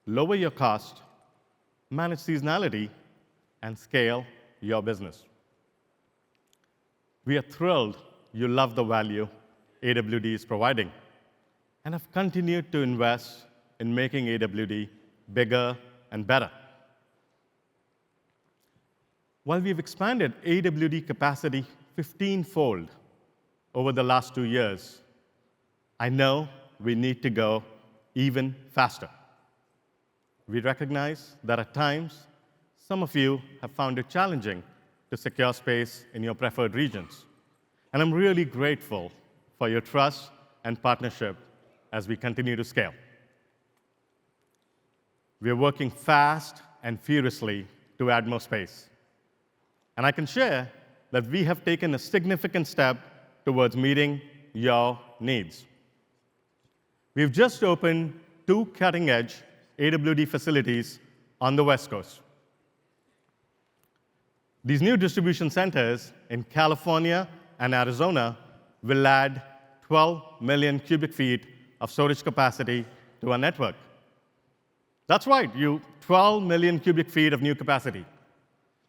lower your cost, manage seasonality, and scale your business. We are thrilled you love the value AWD is providing and have continued to invest in making AWD bigger and better. While we've expanded AWD capacity 15-fold over the last 2 years, I know we need to go even faster. We recognize that at times, some of you have found it challenging to secure space in your preferred regions. And I'm really grateful for your trust and partnership as we continue to scale. We are working fast and furiously to add more space. And I can share that we have taken a significant step towards meeting your needs. We've just opened 2 cutting-edge AWD facilities on the West Coast. These new distribution centers in California and Arizona will add 12 million cubic feet of storage capacity to our network. That's right, 12 million cubic feet of new capacity.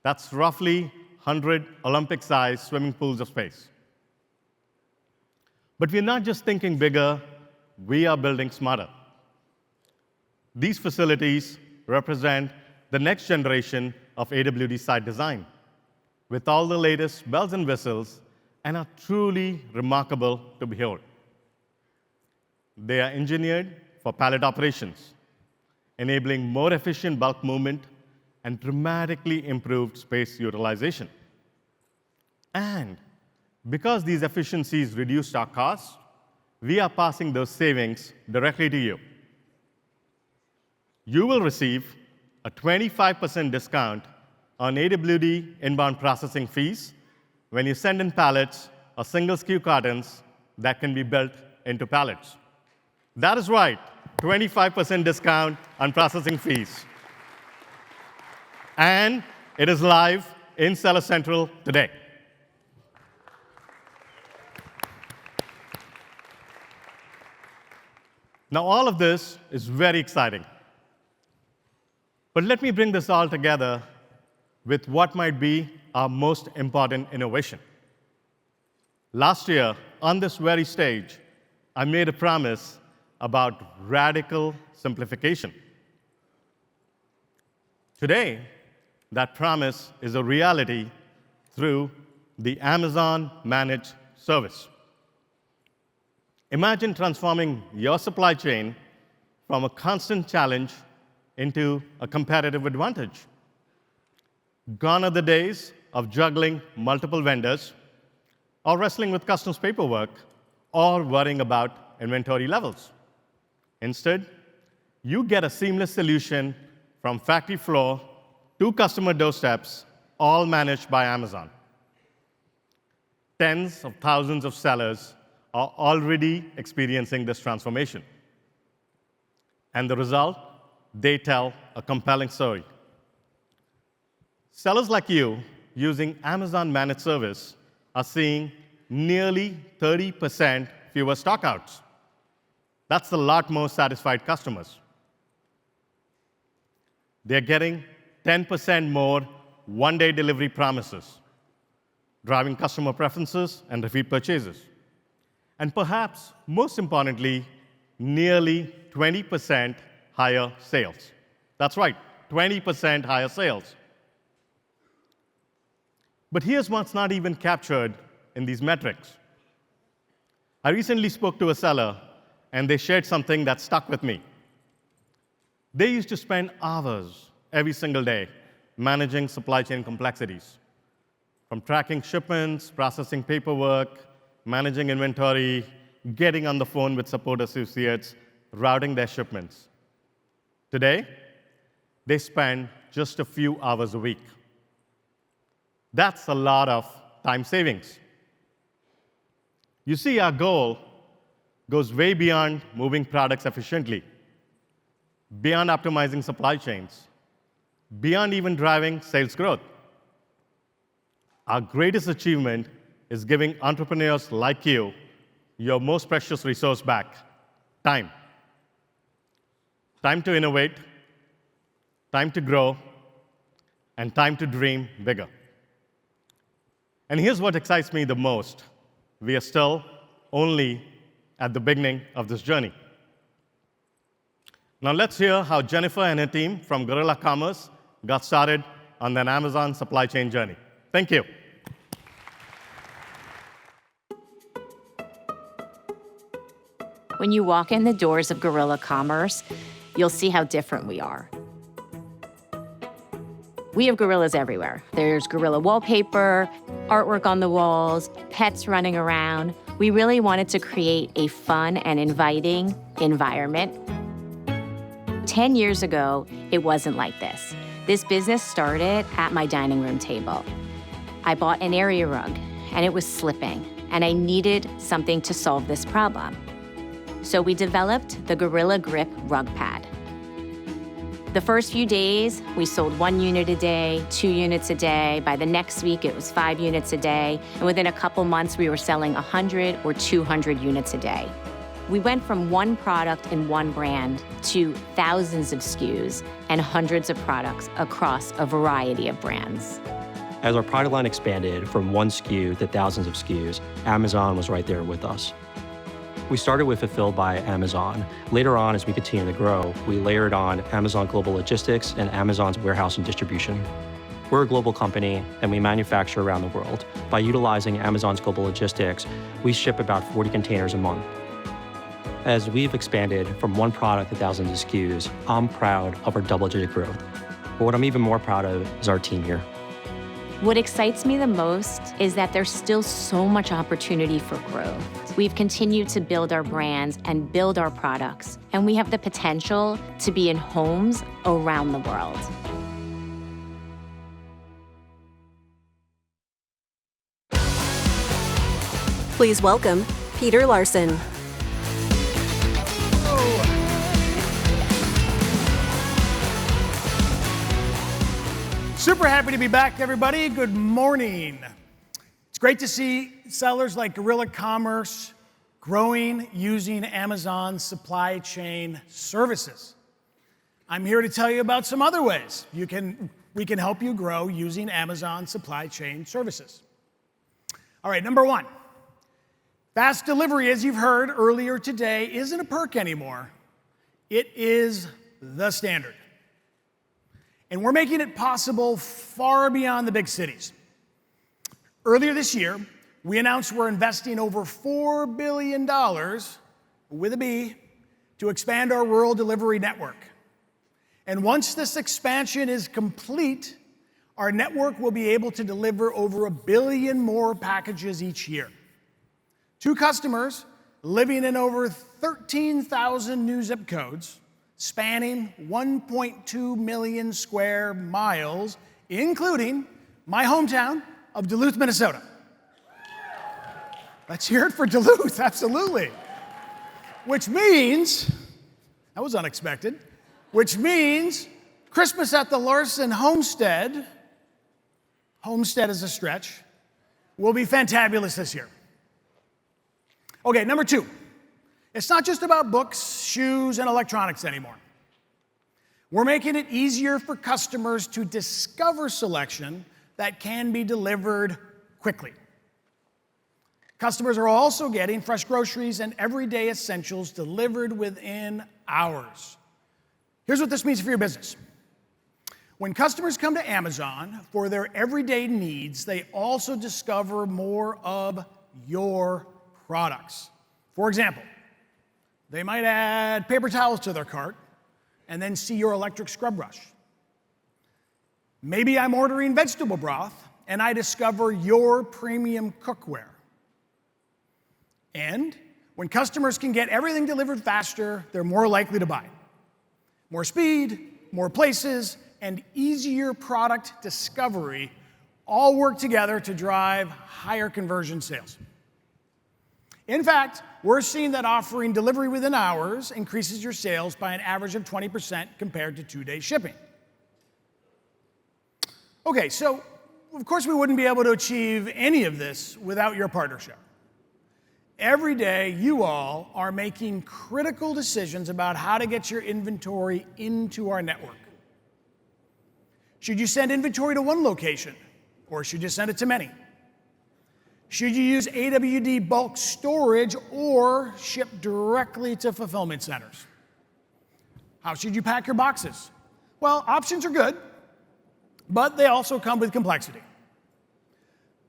That's roughly 100 Olympic-sized swimming pools of space. But we're not just thinking bigger, we are building smarter. These facilities represent the next generation of AWD site design, with all the latest bells and whistles, and are truly remarkable to behold. They are engineered for pallet operations, enabling more efficient bulk movement and dramatically improved space utilization. And because these efficiencies reduced our costs, we are passing those savings directly to you. You will receive a 25% discount on AWD inbound processing fees when you send in pallets or single SKU cartons that can be built into pallets. That is right, 25% discount on processing fees. And it is live in Seller Central today. Now, all of this is very exciting. But let me bring this all together with what might be our most important innovation. Last year, on this very stage, I made a promise about radical simplification. Today, that promise is a reality through the Amazon Managed Service. Imagine transforming your supply chain from a constant challenge into a competitive advantage. Gone are the days of juggling multiple vendors, or wrestling with customs paperwork, or worrying about inventory levels. Instead, you get a seamless solution from factory floor to customer doorsteps, all managed by Amazon. Tens of thousands of sellers are already experiencing this transformation. And the result? They tell a compelling story. Sellers like you using Amazon Managed Service are seeing nearly 30% fewer stockouts. That's a lot more satisfied customers. They're getting 10% more one-day delivery promises, driving customer preferences and repeat purchases. And perhaps most importantly, nearly 20% higher sales. That's right, 20% higher sales. But here's what's not even captured in these metrics. I recently spoke to a seller, and they shared something that stuck with me. They used to spend hours every single day managing supply chain complexities, from tracking shipments, processing paperwork, managing inventory, getting on the phone with support associates, routing their shipments. Today, they spend just a few hours a week. That's a lot of time savings. You see, our goal goes way beyond moving products efficiently, beyond optimizing supply chains, beyond even driving sales growth. Our greatest achievement is giving entrepreneurs like you your most precious resource back, time. Time to innovate, time to grow, and time to dream bigger. And here's what excites me the most. We are still only at the beginning of this journey. Now let's hear how Jennifer and her team from Guerrilla Commerce got started on an Amazon supply chain journey. Thank you. When you walk in the doors of Guerrilla Commerce, you'll see how different we are. We have gorillas everywhere. There's gorilla wallpaper, artwork on the walls, pets running around. We really wanted to create a fun and inviting environment. 10 years ago, it wasn't like this. This business started at my dining room table. I bought an area rug, and it was slipping, and I needed something to solve this problem. So we developed the Gorilla Grip Rug Pad. The first few days, we sold 1 unit a day, 2 units a day. By the next week, it was 5 units a day. And within a couple months, we were selling 100 or 200 units a day. We went from one product in one brand to thousands of SKUs and hundreds of products across a variety of brands. As our product line expanded from one SKU to thousands of SKUs, Amazon was right there with us. We started with Fulfilled by Amazon. Later on, as we continued to grow, we layered on Amazon Global Logistics and Amazon's warehouse and distribution. We're a global company, and we manufacture around the world. By utilizing Amazon's Global Logistics, we ship about 40 containers a month. As we've expanded from one product to thousands of SKUs, I'm proud of our double-digit growth. But what I'm even more proud of is our team here. What excites me the most is that there's still so much opportunity for growth. We've continued to build our brands and build our products, and we have the potential to be in homes around the world. Please welcome Peter Larson. Super happy to be back, everybody. Good morning. It's great to see sellers like Guerrilla Commerce growing using Amazon supply chain services. I'm here to tell you about some other ways we can help you grow using Amazon supply chain services. All right, number one, fast delivery, as you've heard earlier today, isn't a perk anymore. It is the standard. And we're making it possible far beyond the big cities. Earlier this year, we announced we're investing over $4 billion, with a B, to expand our rural delivery network. And once this expansion is complete, our network will be able to deliver over 1 billion more packages each year. To customers living in over 13,000 new zip codes, spanning 1.2 million square miles, including my hometown of Duluth, Minnesota. Let's hear it for Duluth, absolutely. Which means, that was unexpected, which means Christmas at the Larson homestead is a stretch, will be fantabulous this year. Okay, number 2. It's not just about books, shoes, and electronics anymore. We're making it easier for customers to discover selection that can be delivered quickly. Customers are also getting fresh groceries and everyday essentials delivered within hours. Here's what this means for your business. When customers come to Amazon for their everyday needs, they also discover more of your products. For example, they might add paper towels to their cart and then see your electric scrub brush. Maybe I'm ordering vegetable broth and I discover your premium cookware. And when customers can get everything delivered faster, they're more likely to buy. More speed, more places, and easier product discovery all work together to drive higher conversion sales. In fact, we're seeing that offering delivery within hours increases your sales by an average of 20% compared to 2-day shipping. Okay, so of course we wouldn't be able to achieve any of this without your partnership. Every day, you all are making critical decisions about how to get your inventory into our network. Should you send inventory to one location, or should you send it to many? Should you use AWD bulk storage or ship directly to fulfillment centers? How should you pack your boxes? Well, options are good, but they also come with complexity.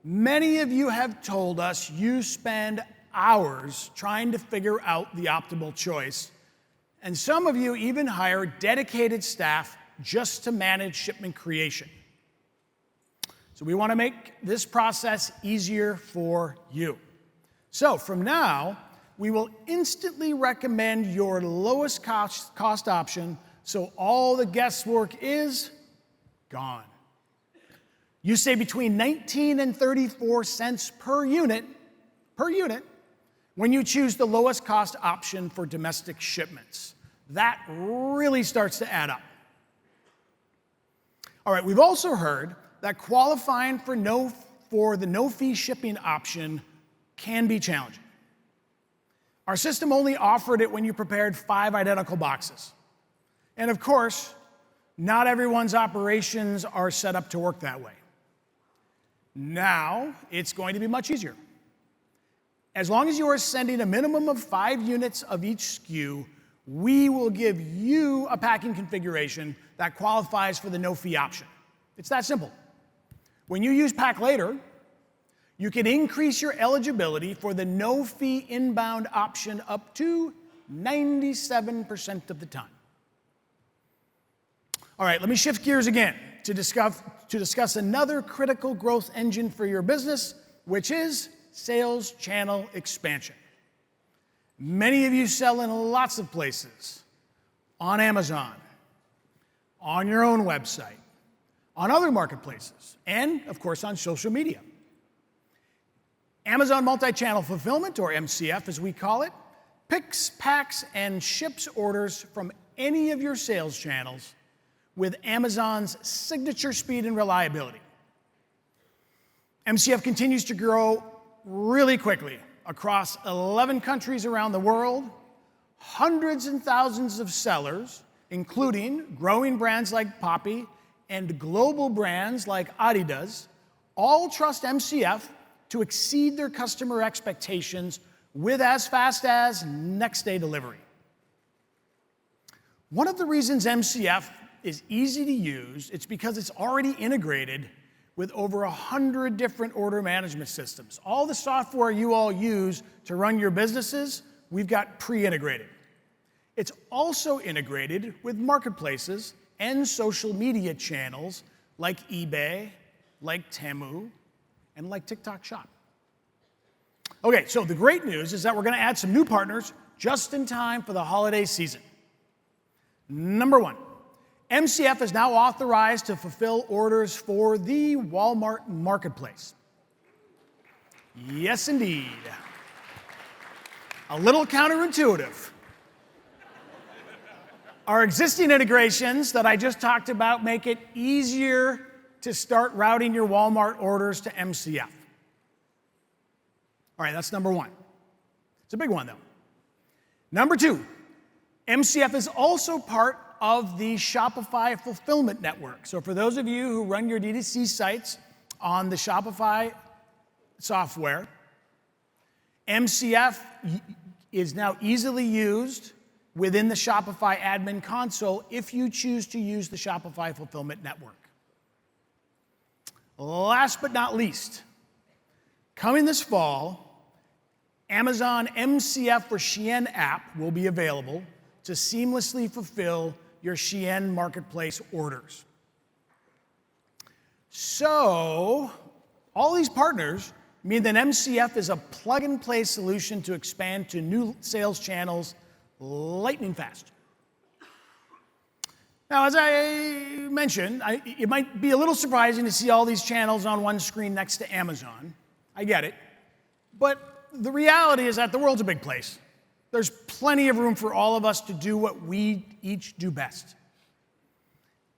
Many of you have told us you spend hours trying to figure out the optimal choice, and some of you even hire dedicated staff just to manage shipment creation. So we want to make this process easier for you. So from now, we will instantly recommend your lowest cost option, so all the guesswork is gone. You save between 19 and 34 cents per unit, when you choose the lowest cost option for domestic shipments. That really starts to add up. All right, we've also heard that qualifying for the no-fee shipping option can be challenging. Our system only offered it when you prepared 5 identical boxes. And of course, not everyone's operations are set up to work that way. Now, it's going to be much easier. As long as you are sending a minimum of 5 units of each SKU, we will give you a packing configuration that qualifies for the no-fee option. It's that simple. When you use Pack Later, you can increase your eligibility for the no-fee inbound option up to 97% of the time. All right, let me shift gears again to discuss another critical growth engine for your business, which is sales channel expansion. Many of you sell in lots of places, on Amazon, on your own website, on other marketplaces, and of course on social media. Amazon Multi-Channel Fulfillment, or MCF as we call it, picks, packs, and ships orders from any of your sales channels with Amazon's signature speed and reliability. MCF continues to grow really quickly across 11 countries around the world, hundreds and thousands of sellers, including growing brands like Poppy and global brands like Adidas, all trust MCF to exceed their customer expectations with as fast as next-day delivery. One of the reasons MCF is easy to use, it's because it's already integrated with over 100 different order management systems. All the software you all use to run your businesses, we've got pre-integrated. It's also integrated with marketplaces and social media channels like eBay, like Temu, and like TikTok Shop. Okay, so the great news is that we're going to add some new partners just in time for the holiday season. Number one, MCF is now authorized to fulfill orders for the Walmart Marketplace. Yes, indeed. A little counterintuitive. Our existing integrations that I just talked about make it easier to start routing your Walmart orders to MCF. All right, that's number one. It's a big one, though. Number two, MCF is also part of the Shopify Fulfillment Network. So for those of you who run your D2C sites on the Shopify software, MCF is now easily used within the Shopify admin console if you choose to use the Shopify Fulfillment Network. Last but not least, coming this fall, Amazon MCF for Shein app will be available to seamlessly fulfill your Shein marketplace orders. So, all these partners mean that MCF is a plug-and-play solution to expand to new sales channels lightning fast. Now, as I mentioned, it might be a little surprising to see all these channels on one screen next to Amazon. I get it. But the reality is that the world's a big place. There's plenty of room for all of us to do what we each do best.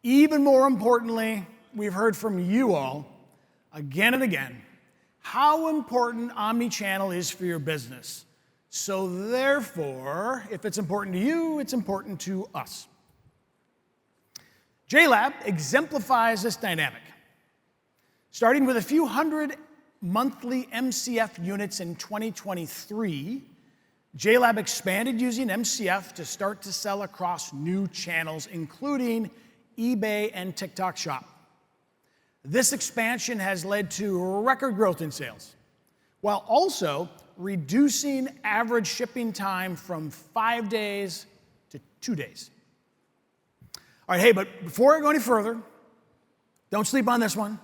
Even more importantly, we've heard from you all, again and again, how important omnichannel is for your business. So therefore, if it's important to you, it's important to us. JLab exemplifies this dynamic. Starting with a few hundred monthly MCF units in 2023, JLab expanded using MCF to start to sell across new channels, including eBay and TikTok Shop. This expansion has led to record growth in sales, while also reducing average shipping time from 5 days to 2 days. All right, hey, but before I go any further, don't sleep on this one.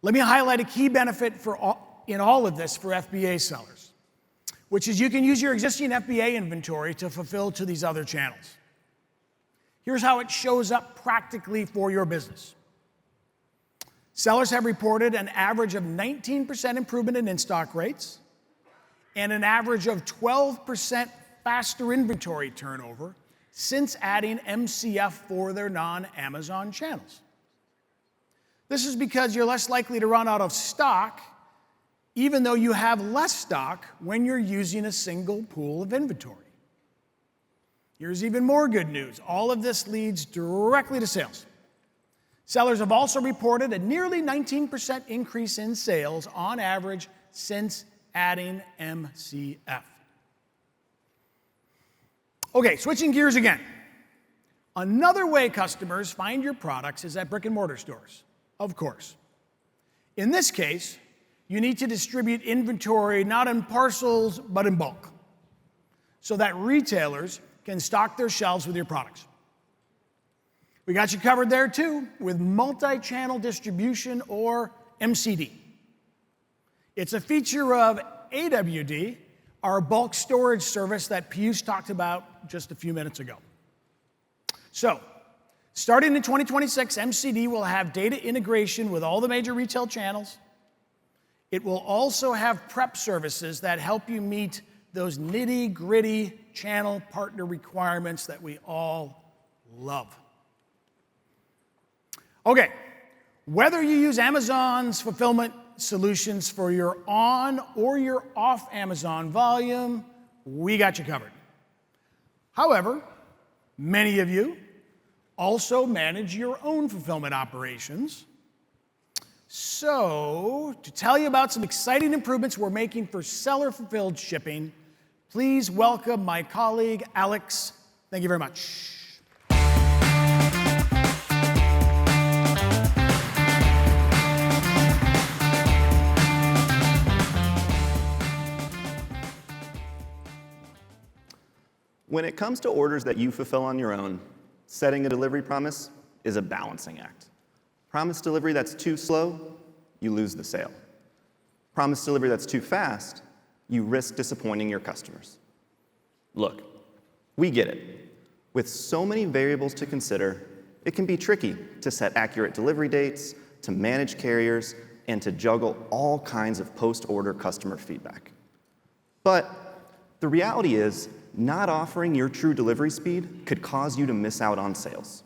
Let me highlight a key benefit in all of this for FBA sellers, which is you can use your existing FBA inventory to fulfill to these other channels. Here's how it shows up practically for your business. Sellers have reported an average of 19% improvement in in-stock rates and an average of 12% faster inventory turnover since adding MCF for their non-Amazon channels. This is because you're less likely to run out of stock, even though you have less stock when you're using a single pool of inventory. Here's even more good news. All of this leads directly to sales. Sellers have also reported a nearly 19% increase in sales on average since adding MCF. Okay, switching gears again. Another way customers find your products is at brick and mortar stores, of course. In this case, you need to distribute inventory not in parcels, but in bulk, so that retailers can stock their shelves with your products. We got you covered there too with multi-channel distribution, or MCD. It's a feature of AWD, our bulk storage service that Piyush talked about just a few minutes ago. So, starting in 2026, MCD will have data integration with all the major retail channels. It will also have prep services that help you meet those nitty-gritty channel partner requirements that we all love. Okay, whether you use Amazon's fulfillment solutions for your on or your off Amazon volume, we got you covered. However, many of you also manage your own fulfillment operations. So, to tell you about some exciting improvements we're making for seller-fulfilled shipping, please welcome my colleague, Alex. Thank you very much. When it comes to orders that you fulfill on your own, setting a delivery promise is a balancing act. Promise delivery that's too slow, you lose the sale. Promise delivery that's too fast, you risk disappointing your customers. Look, we get it. With so many variables to consider, it can be tricky to set accurate delivery dates, to manage carriers, and to juggle all kinds of post-order customer feedback. But the reality is, not offering your true delivery speed could cause you to miss out on sales.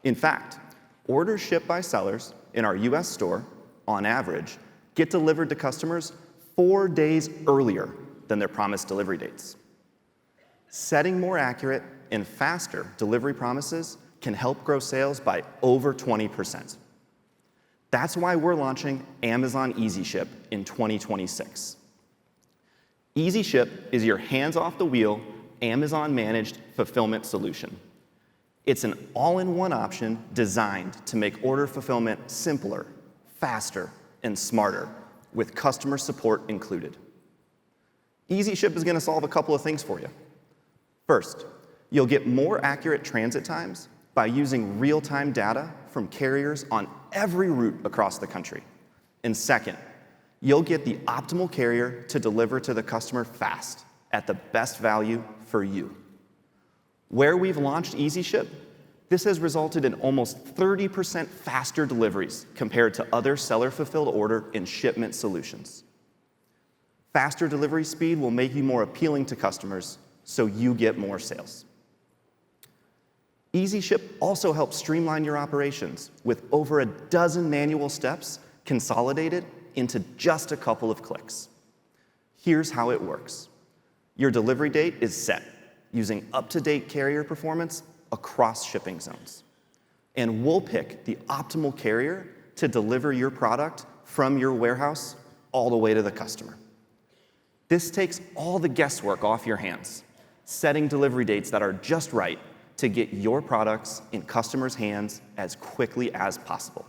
In fact, orders shipped by sellers in our US store, on average, get delivered to customers 4 days earlier than their promised delivery dates. Setting more accurate and faster delivery promises can help grow sales by over 20%. That's why we're launching Amazon Easy Ship in 2026. Easy Ship is your hands-off-the-wheel, Amazon-managed fulfillment solution. It's an all-in-one option designed to make order fulfillment simpler, faster, and smarter, with customer support included. Easy Ship is going to solve a couple of things for you. First, you'll get more accurate transit times by using real-time data from carriers on every route across the country. And second, you'll get the optimal carrier to deliver to the customer fast at the best value for you. Where we've launched Easy Ship, this has resulted in almost 30% faster deliveries compared to other seller-fulfilled order and shipment solutions. Faster delivery speed will make you more appealing to customers, so you get more sales. Easy Ship also helps streamline your operations with over a dozen manual steps consolidated into just a couple of clicks. Here's how it works. Your delivery date is set using up-to-date carrier performance across shipping zones. And we'll pick the optimal carrier to deliver your product from your warehouse all the way to the customer. This takes all the guesswork off your hands, setting delivery dates that are just right to get your products in customers' hands as quickly as possible.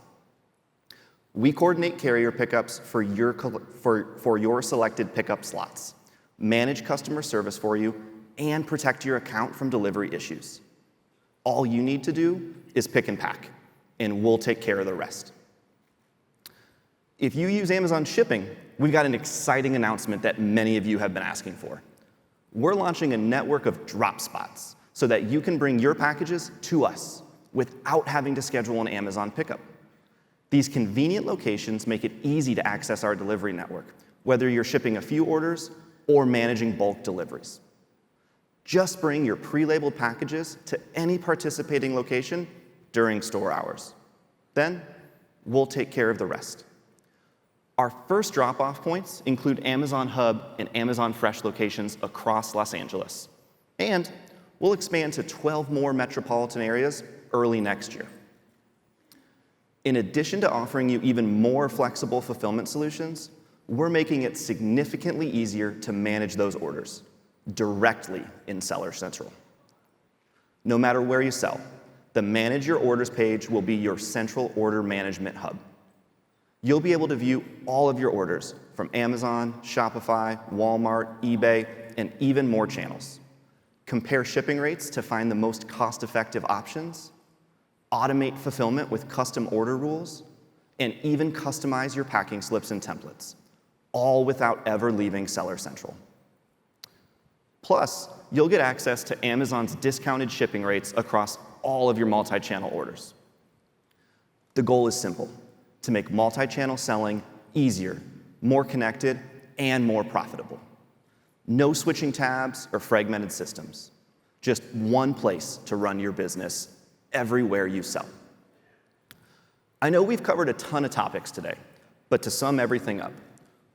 We coordinate carrier pickups for your selected pickup slots, manage customer service for you, and protect your account from delivery issues. All you need to do is pick and pack, and we'll take care of the rest. If you use Amazon Shipping, we've got an exciting announcement that many of you have been asking for. We're launching a network of drop spots so that you can bring your packages to us without having to schedule an Amazon pickup. These convenient locations make it easy to access our delivery network, whether you're shipping a few orders or managing bulk deliveries. Just bring your pre-labeled packages to any participating location during store hours. Then, we'll take care of the rest. Our first drop-off points include Amazon Hub and Amazon Fresh locations across Los Angeles. And we'll expand to 12 more metropolitan areas early next year. In addition to offering you even more flexible fulfillment solutions, we're making it significantly easier to manage those orders directly in Seller Central. No matter where you sell, the Manage Your Orders page will be your central order management hub. You'll be able to view all of your orders from Amazon, Shopify, Walmart, eBay, and even more channels. Compare shipping rates to find the most cost-effective options, automate fulfillment with custom order rules, and even customize your packing slips and templates, all without ever leaving Seller Central. Plus, you'll get access to Amazon's discounted shipping rates across all of your multi-channel orders. The goal is simple: to make multi-channel selling easier, more connected, and more profitable. No switching tabs or fragmented systems. Just one place to run your business everywhere you sell. I know we've covered a ton of topics today, but to sum everything up,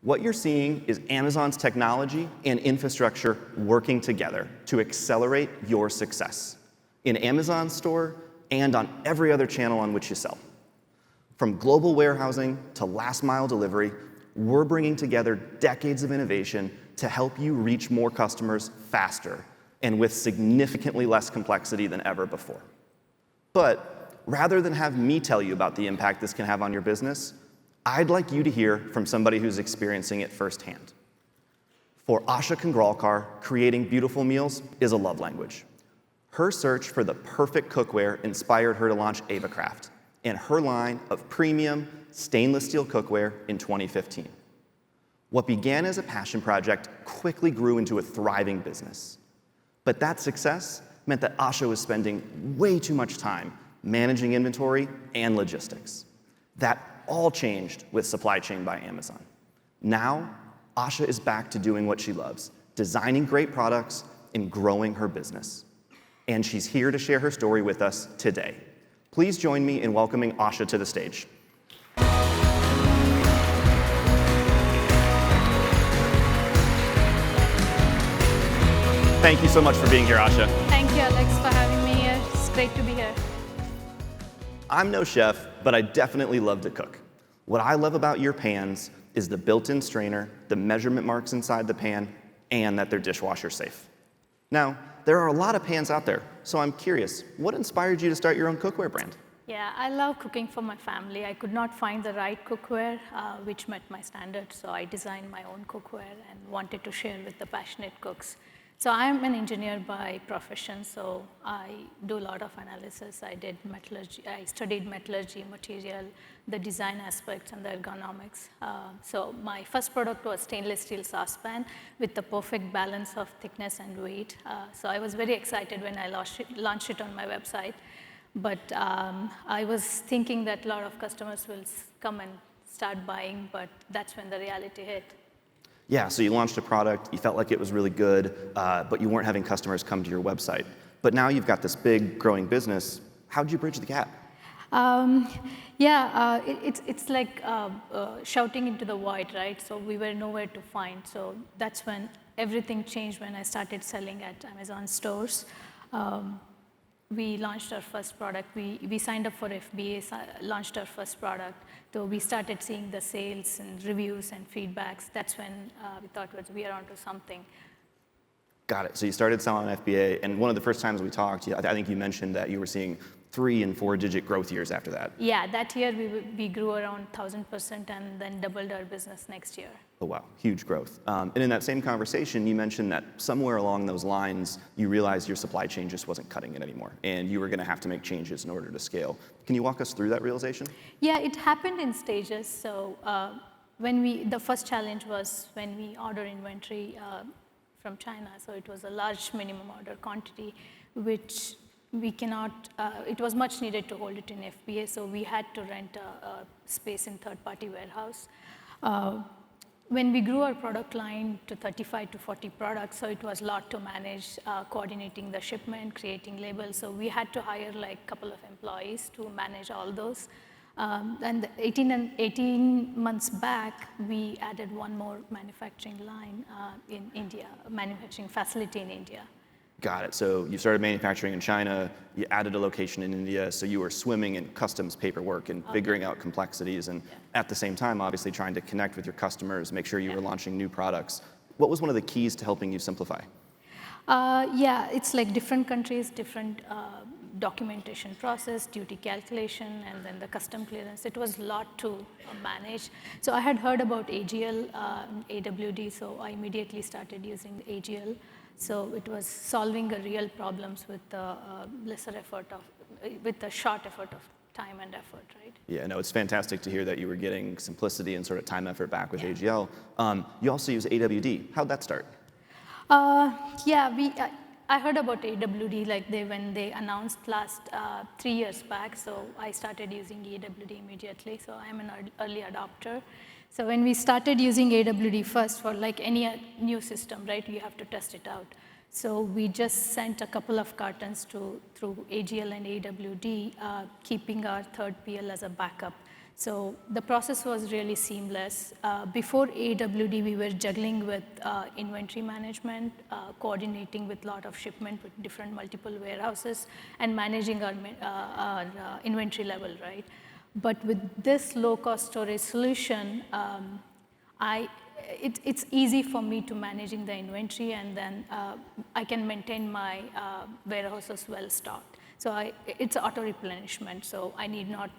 what you're seeing is Amazon's technology and infrastructure working together to accelerate your success in Amazon Store and on every other channel on which you sell. From global warehousing to last-mile delivery, we're bringing together decades of innovation to help you reach more customers faster and with significantly less complexity than ever before. But rather than have me tell you about the impact this can have on your business, I'd like you to hear from somebody who's experiencing it firsthand. For Asha Kangralkar, creating beautiful meals is a love language. Her search for the perfect cookware inspired her to launch AvaCraft and her line of premium stainless steel cookware in 2015. What began as a passion project quickly grew into a thriving business. But that success meant that Asha was spending way too much time managing inventory and logistics. That all changed with Supply Chain by Amazon. Now, Asha is back to doing what she loves, designing great products and growing her business. And she's here to share her story with us today. Please join me in welcoming Asha to the stage. Thank you so much for being here, Asha. Thank you, Alex, for having me here. It's great to be here. I'm no chef, but I definitely love to cook. What I love about your pans is the built-in strainer, the measurement marks inside the pan, and that they're dishwasher safe. Now, there are a lot of pans out there, so I'm curious, what inspired you to start your own cookware brand? Yeah, I love cooking for my family. I could not find the right cookware which met my standards, so I designed my own cookware and wanted to share with the passionate cooks. So I'm an engineer by profession, so I do a lot of analysis. I did metallurgy, I studied metallurgy, material, the design aspects, and the ergonomics. So my first product was stainless steel saucepan with the perfect balance of thickness and weight. So I was very excited when I launched it on my website. But I was thinking that a lot of customers will come and start buying, but that's when the reality hit. Yeah, so you launched a product, you felt like it was really good, but you weren't having customers come to your website. But now you've got this big growing business. How'd you bridge the gap? It's like shouting into the void, right? So we were nowhere to find. So that's when everything changed when I started selling at Amazon stores. We launched our first product. We signed up for FBA, launched our first product. So we started seeing the sales and reviews and feedbacks. That's when we thought we are onto something. Got it. So you started selling on FBA, and one of the first times we talked, I think you mentioned that you were seeing 3- and 4-digit growth years after that. Yeah, that year we grew around 1,000% and then doubled our business next year. Oh, wow. Huge growth. And in that same conversation, you mentioned that somewhere along those lines, you realized your supply chain just wasn't cutting it anymore, and you were going to have to make changes in order to scale. Can you walk us through that realization? Yeah, it happened in stages. So the first challenge was when we order inventory from China. So it was a large minimum order quantity, which we cannot, it was much needed to hold it in FBA, so we had to rent a space in third-party warehouse. When we grew our product line to 35 to 40 products, so it was a lot to manage, coordinating the shipment, creating labels, so we had to hire like a couple of employees to manage all those. And 18 months back, we added one more manufacturing line in India, a manufacturing facility in India. Got it. So you started manufacturing in China, you added a location in India, so you were swimming in customs paperwork and figuring out complexities, and at the same time, obviously trying to connect with your customers, make sure you were launching new products. What was one of the keys to helping you simplify? It's like different countries, different documentation process, duty calculation, and then the custom clearance. It was a lot to manage. So I had heard about AGL, AWD, so I immediately started using AGL. So it was solving the real problems with the with the short effort of time and effort, right? Yeah, no, it's fantastic to hear that you were getting simplicity and sort of time effort back with AGL. You also use AWD. How'd that start? I heard about AWD when they announced last 3 years back. So I started using AWD immediately. So I'm an early adopter. So when we started using AWD first, for like any new system, right, you have to test it out. So we just sent a couple of cartons through AGL and AWD, keeping our third PL as a backup. So the process was really seamless. Before AWD, we were juggling with inventory management, coordinating with a lot of shipment with different multiple warehouses, and managing our inventory level, right? But with this low-cost storage solution, it's easy for me to managing the inventory, and then I can maintain my warehouses well stocked. So it's auto replenishment, so I need not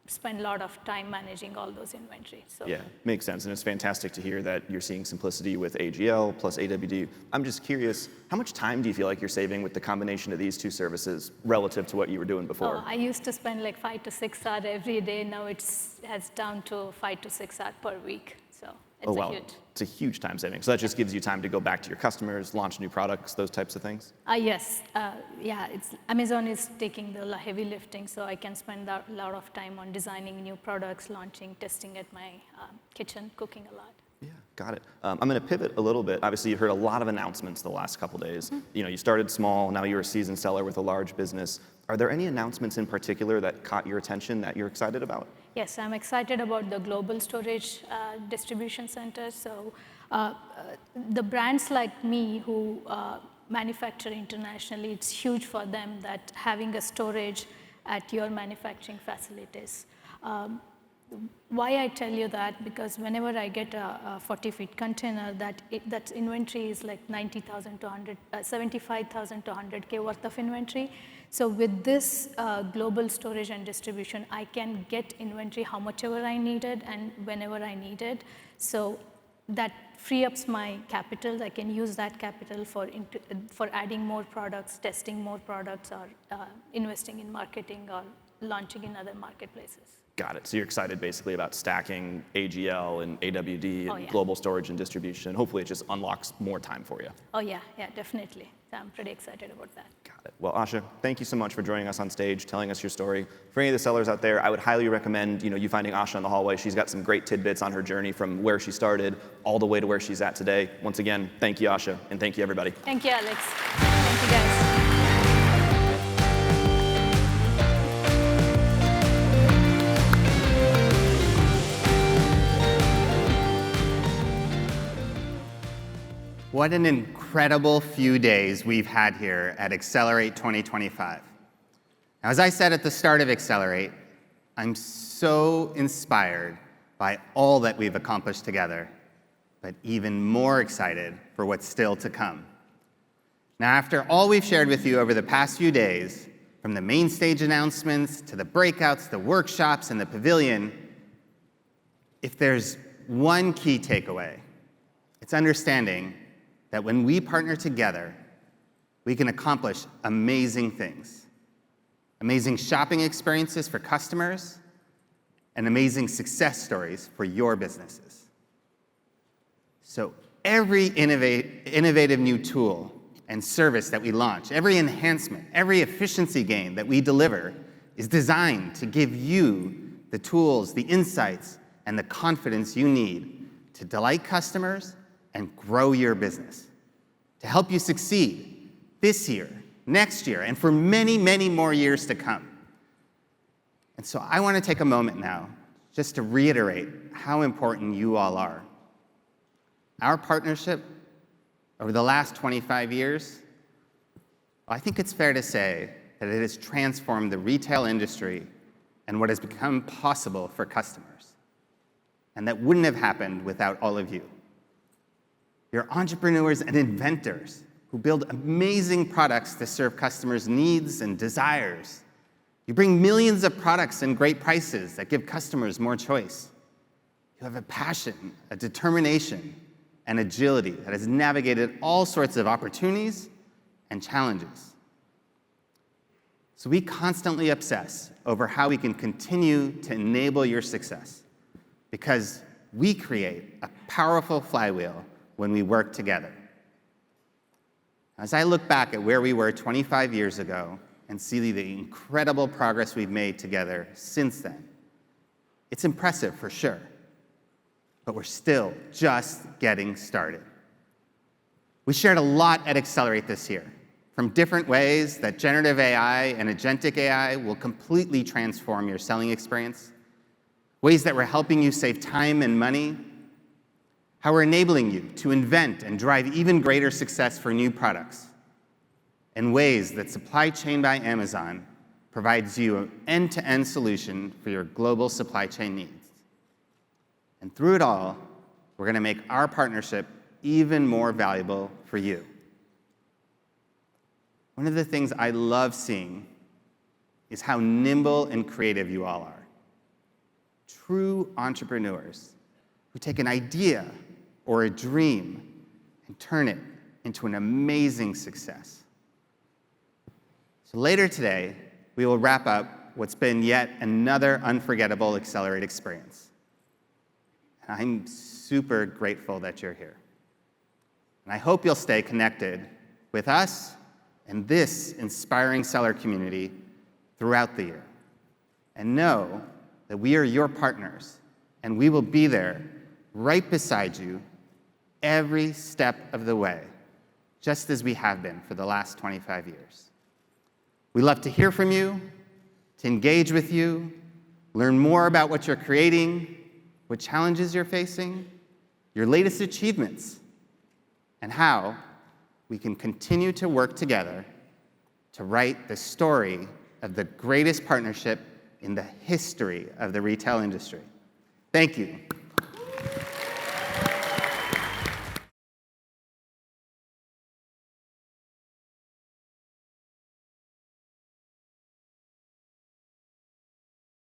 spend a lot of time managing all those inventory. So Yeah, makes sense. And it's fantastic to hear that you're seeing simplicity with AGL plus AWD. I'm just curious, how much time do you feel like you're saving with the combination of these two services relative to what you were doing before? I used to spend like 5 to 6 hours every day. Now has down to 5 to 6 hours per week. So it's Oh, wow. a huge. It's a huge time saving. So that just gives you time to go back to your customers, launch new products, those types of things? Yes, yeah. Amazon is taking the heavy lifting, so I can spend a lot of time on designing new products, launching, testing at my kitchen, cooking a lot. Got it. I'm going to pivot a little bit. Obviously, you've heard a lot of announcements the last couple days. You started small, now you're a seasoned seller with a large business. Are there any announcements in particular that caught your attention that you're excited about? Yes, I'm excited about the global storage distribution centers. So the brands like me who manufacture internationally, it's huge for them that having a storage at your manufacturing facilities. Why I tell you that, because whenever I get a 40-feet container, that inventory is like 90,000 to 75,000 to 100K worth of inventory. So with this global storage and distribution, I can get inventory how much ever I needed and whenever I needed. So that free ups my capital. I can use that capital for adding more products, testing more products, or investing in marketing or launching in other marketplaces. Got it. So you're excited basically about stacking AGL and AWD and yeah. global storage and distribution. Hopefully it just unlocks more time for you. Oh yeah, definitely. So I'm pretty excited about that. Got it. Well, Asha, thank you so much for joining us on stage, telling us your story. For any of the sellers out there, I would highly recommend you finding Asha in the hallway. She's got some great tidbits on her journey from where she started all the way to where she's at today. Once again, thank you, Asha, and thank you, everybody. Thank you, Alex. Thank you, guys. What an incredible few days we've had here at Accelerate 2025. Now, as I said at the start of Accelerate, I'm so inspired by all that we've accomplished together, but even more excited for what's still to come. Now, after all we've shared with you over the past few days, from the main stage announcements to the breakouts, the workshops, and the pavilion, if there's one key takeaway, it's understanding that when we partner together, we can accomplish amazing things. Amazing shopping experiences for customers, and amazing success stories for your businesses. So every innovative new tool and service that we launch, every enhancement, every efficiency gain that we deliver is designed to give you the tools, the insights, and the confidence you need to delight customers and grow your business, to help you succeed this year, next year, and for many, many more years to come. And so I want to take a moment now just to reiterate how important you all are. Our partnership over the last 25 years, I think it's fair to say that it has transformed the retail industry and what has become possible for customers. And that wouldn't have happened without all of you. You're entrepreneurs and inventors who build amazing products to serve customers' needs and desires. You bring millions of products and great prices that give customers more choice. You have a passion, a determination, and agility that has navigated all sorts of opportunities and challenges. So we constantly obsess over how we can continue to enable your success, because we create a powerful flywheel when we work together. As I look back at where we were 25 years ago and see the incredible progress we've made together since then, it's impressive for sure, but we're still just getting started. We shared a lot at Accelerate this year, from different ways that generative AI and agentic AI will completely transform your selling experience, ways that we're helping you save time and money, how we're enabling you to invent and drive even greater success for new products, and ways that Supply Chain by Amazon provides you an end-to-end solution for your global supply chain needs. And through it all, we're going to make our partnership even more valuable for you. One of the things I love seeing is how nimble and creative you all are. true entrepreneurs who take an idea or a dream and turn it into an amazing success. So later today, we will wrap up what's been yet another unforgettable Accelerate experience. And I'm super grateful that you're here. And I hope you'll stay connected with us and this inspiring seller community throughout the year. And know that we are your partners, and we will be there right beside you every step of the way, just as we have been for the last 25 years. We love to hear from you, to engage with you, learn more about what you're creating, what challenges you're facing, your latest achievements, and how we can continue to work together to write the story of the greatest partnership in the history of the retail industry. Thank you.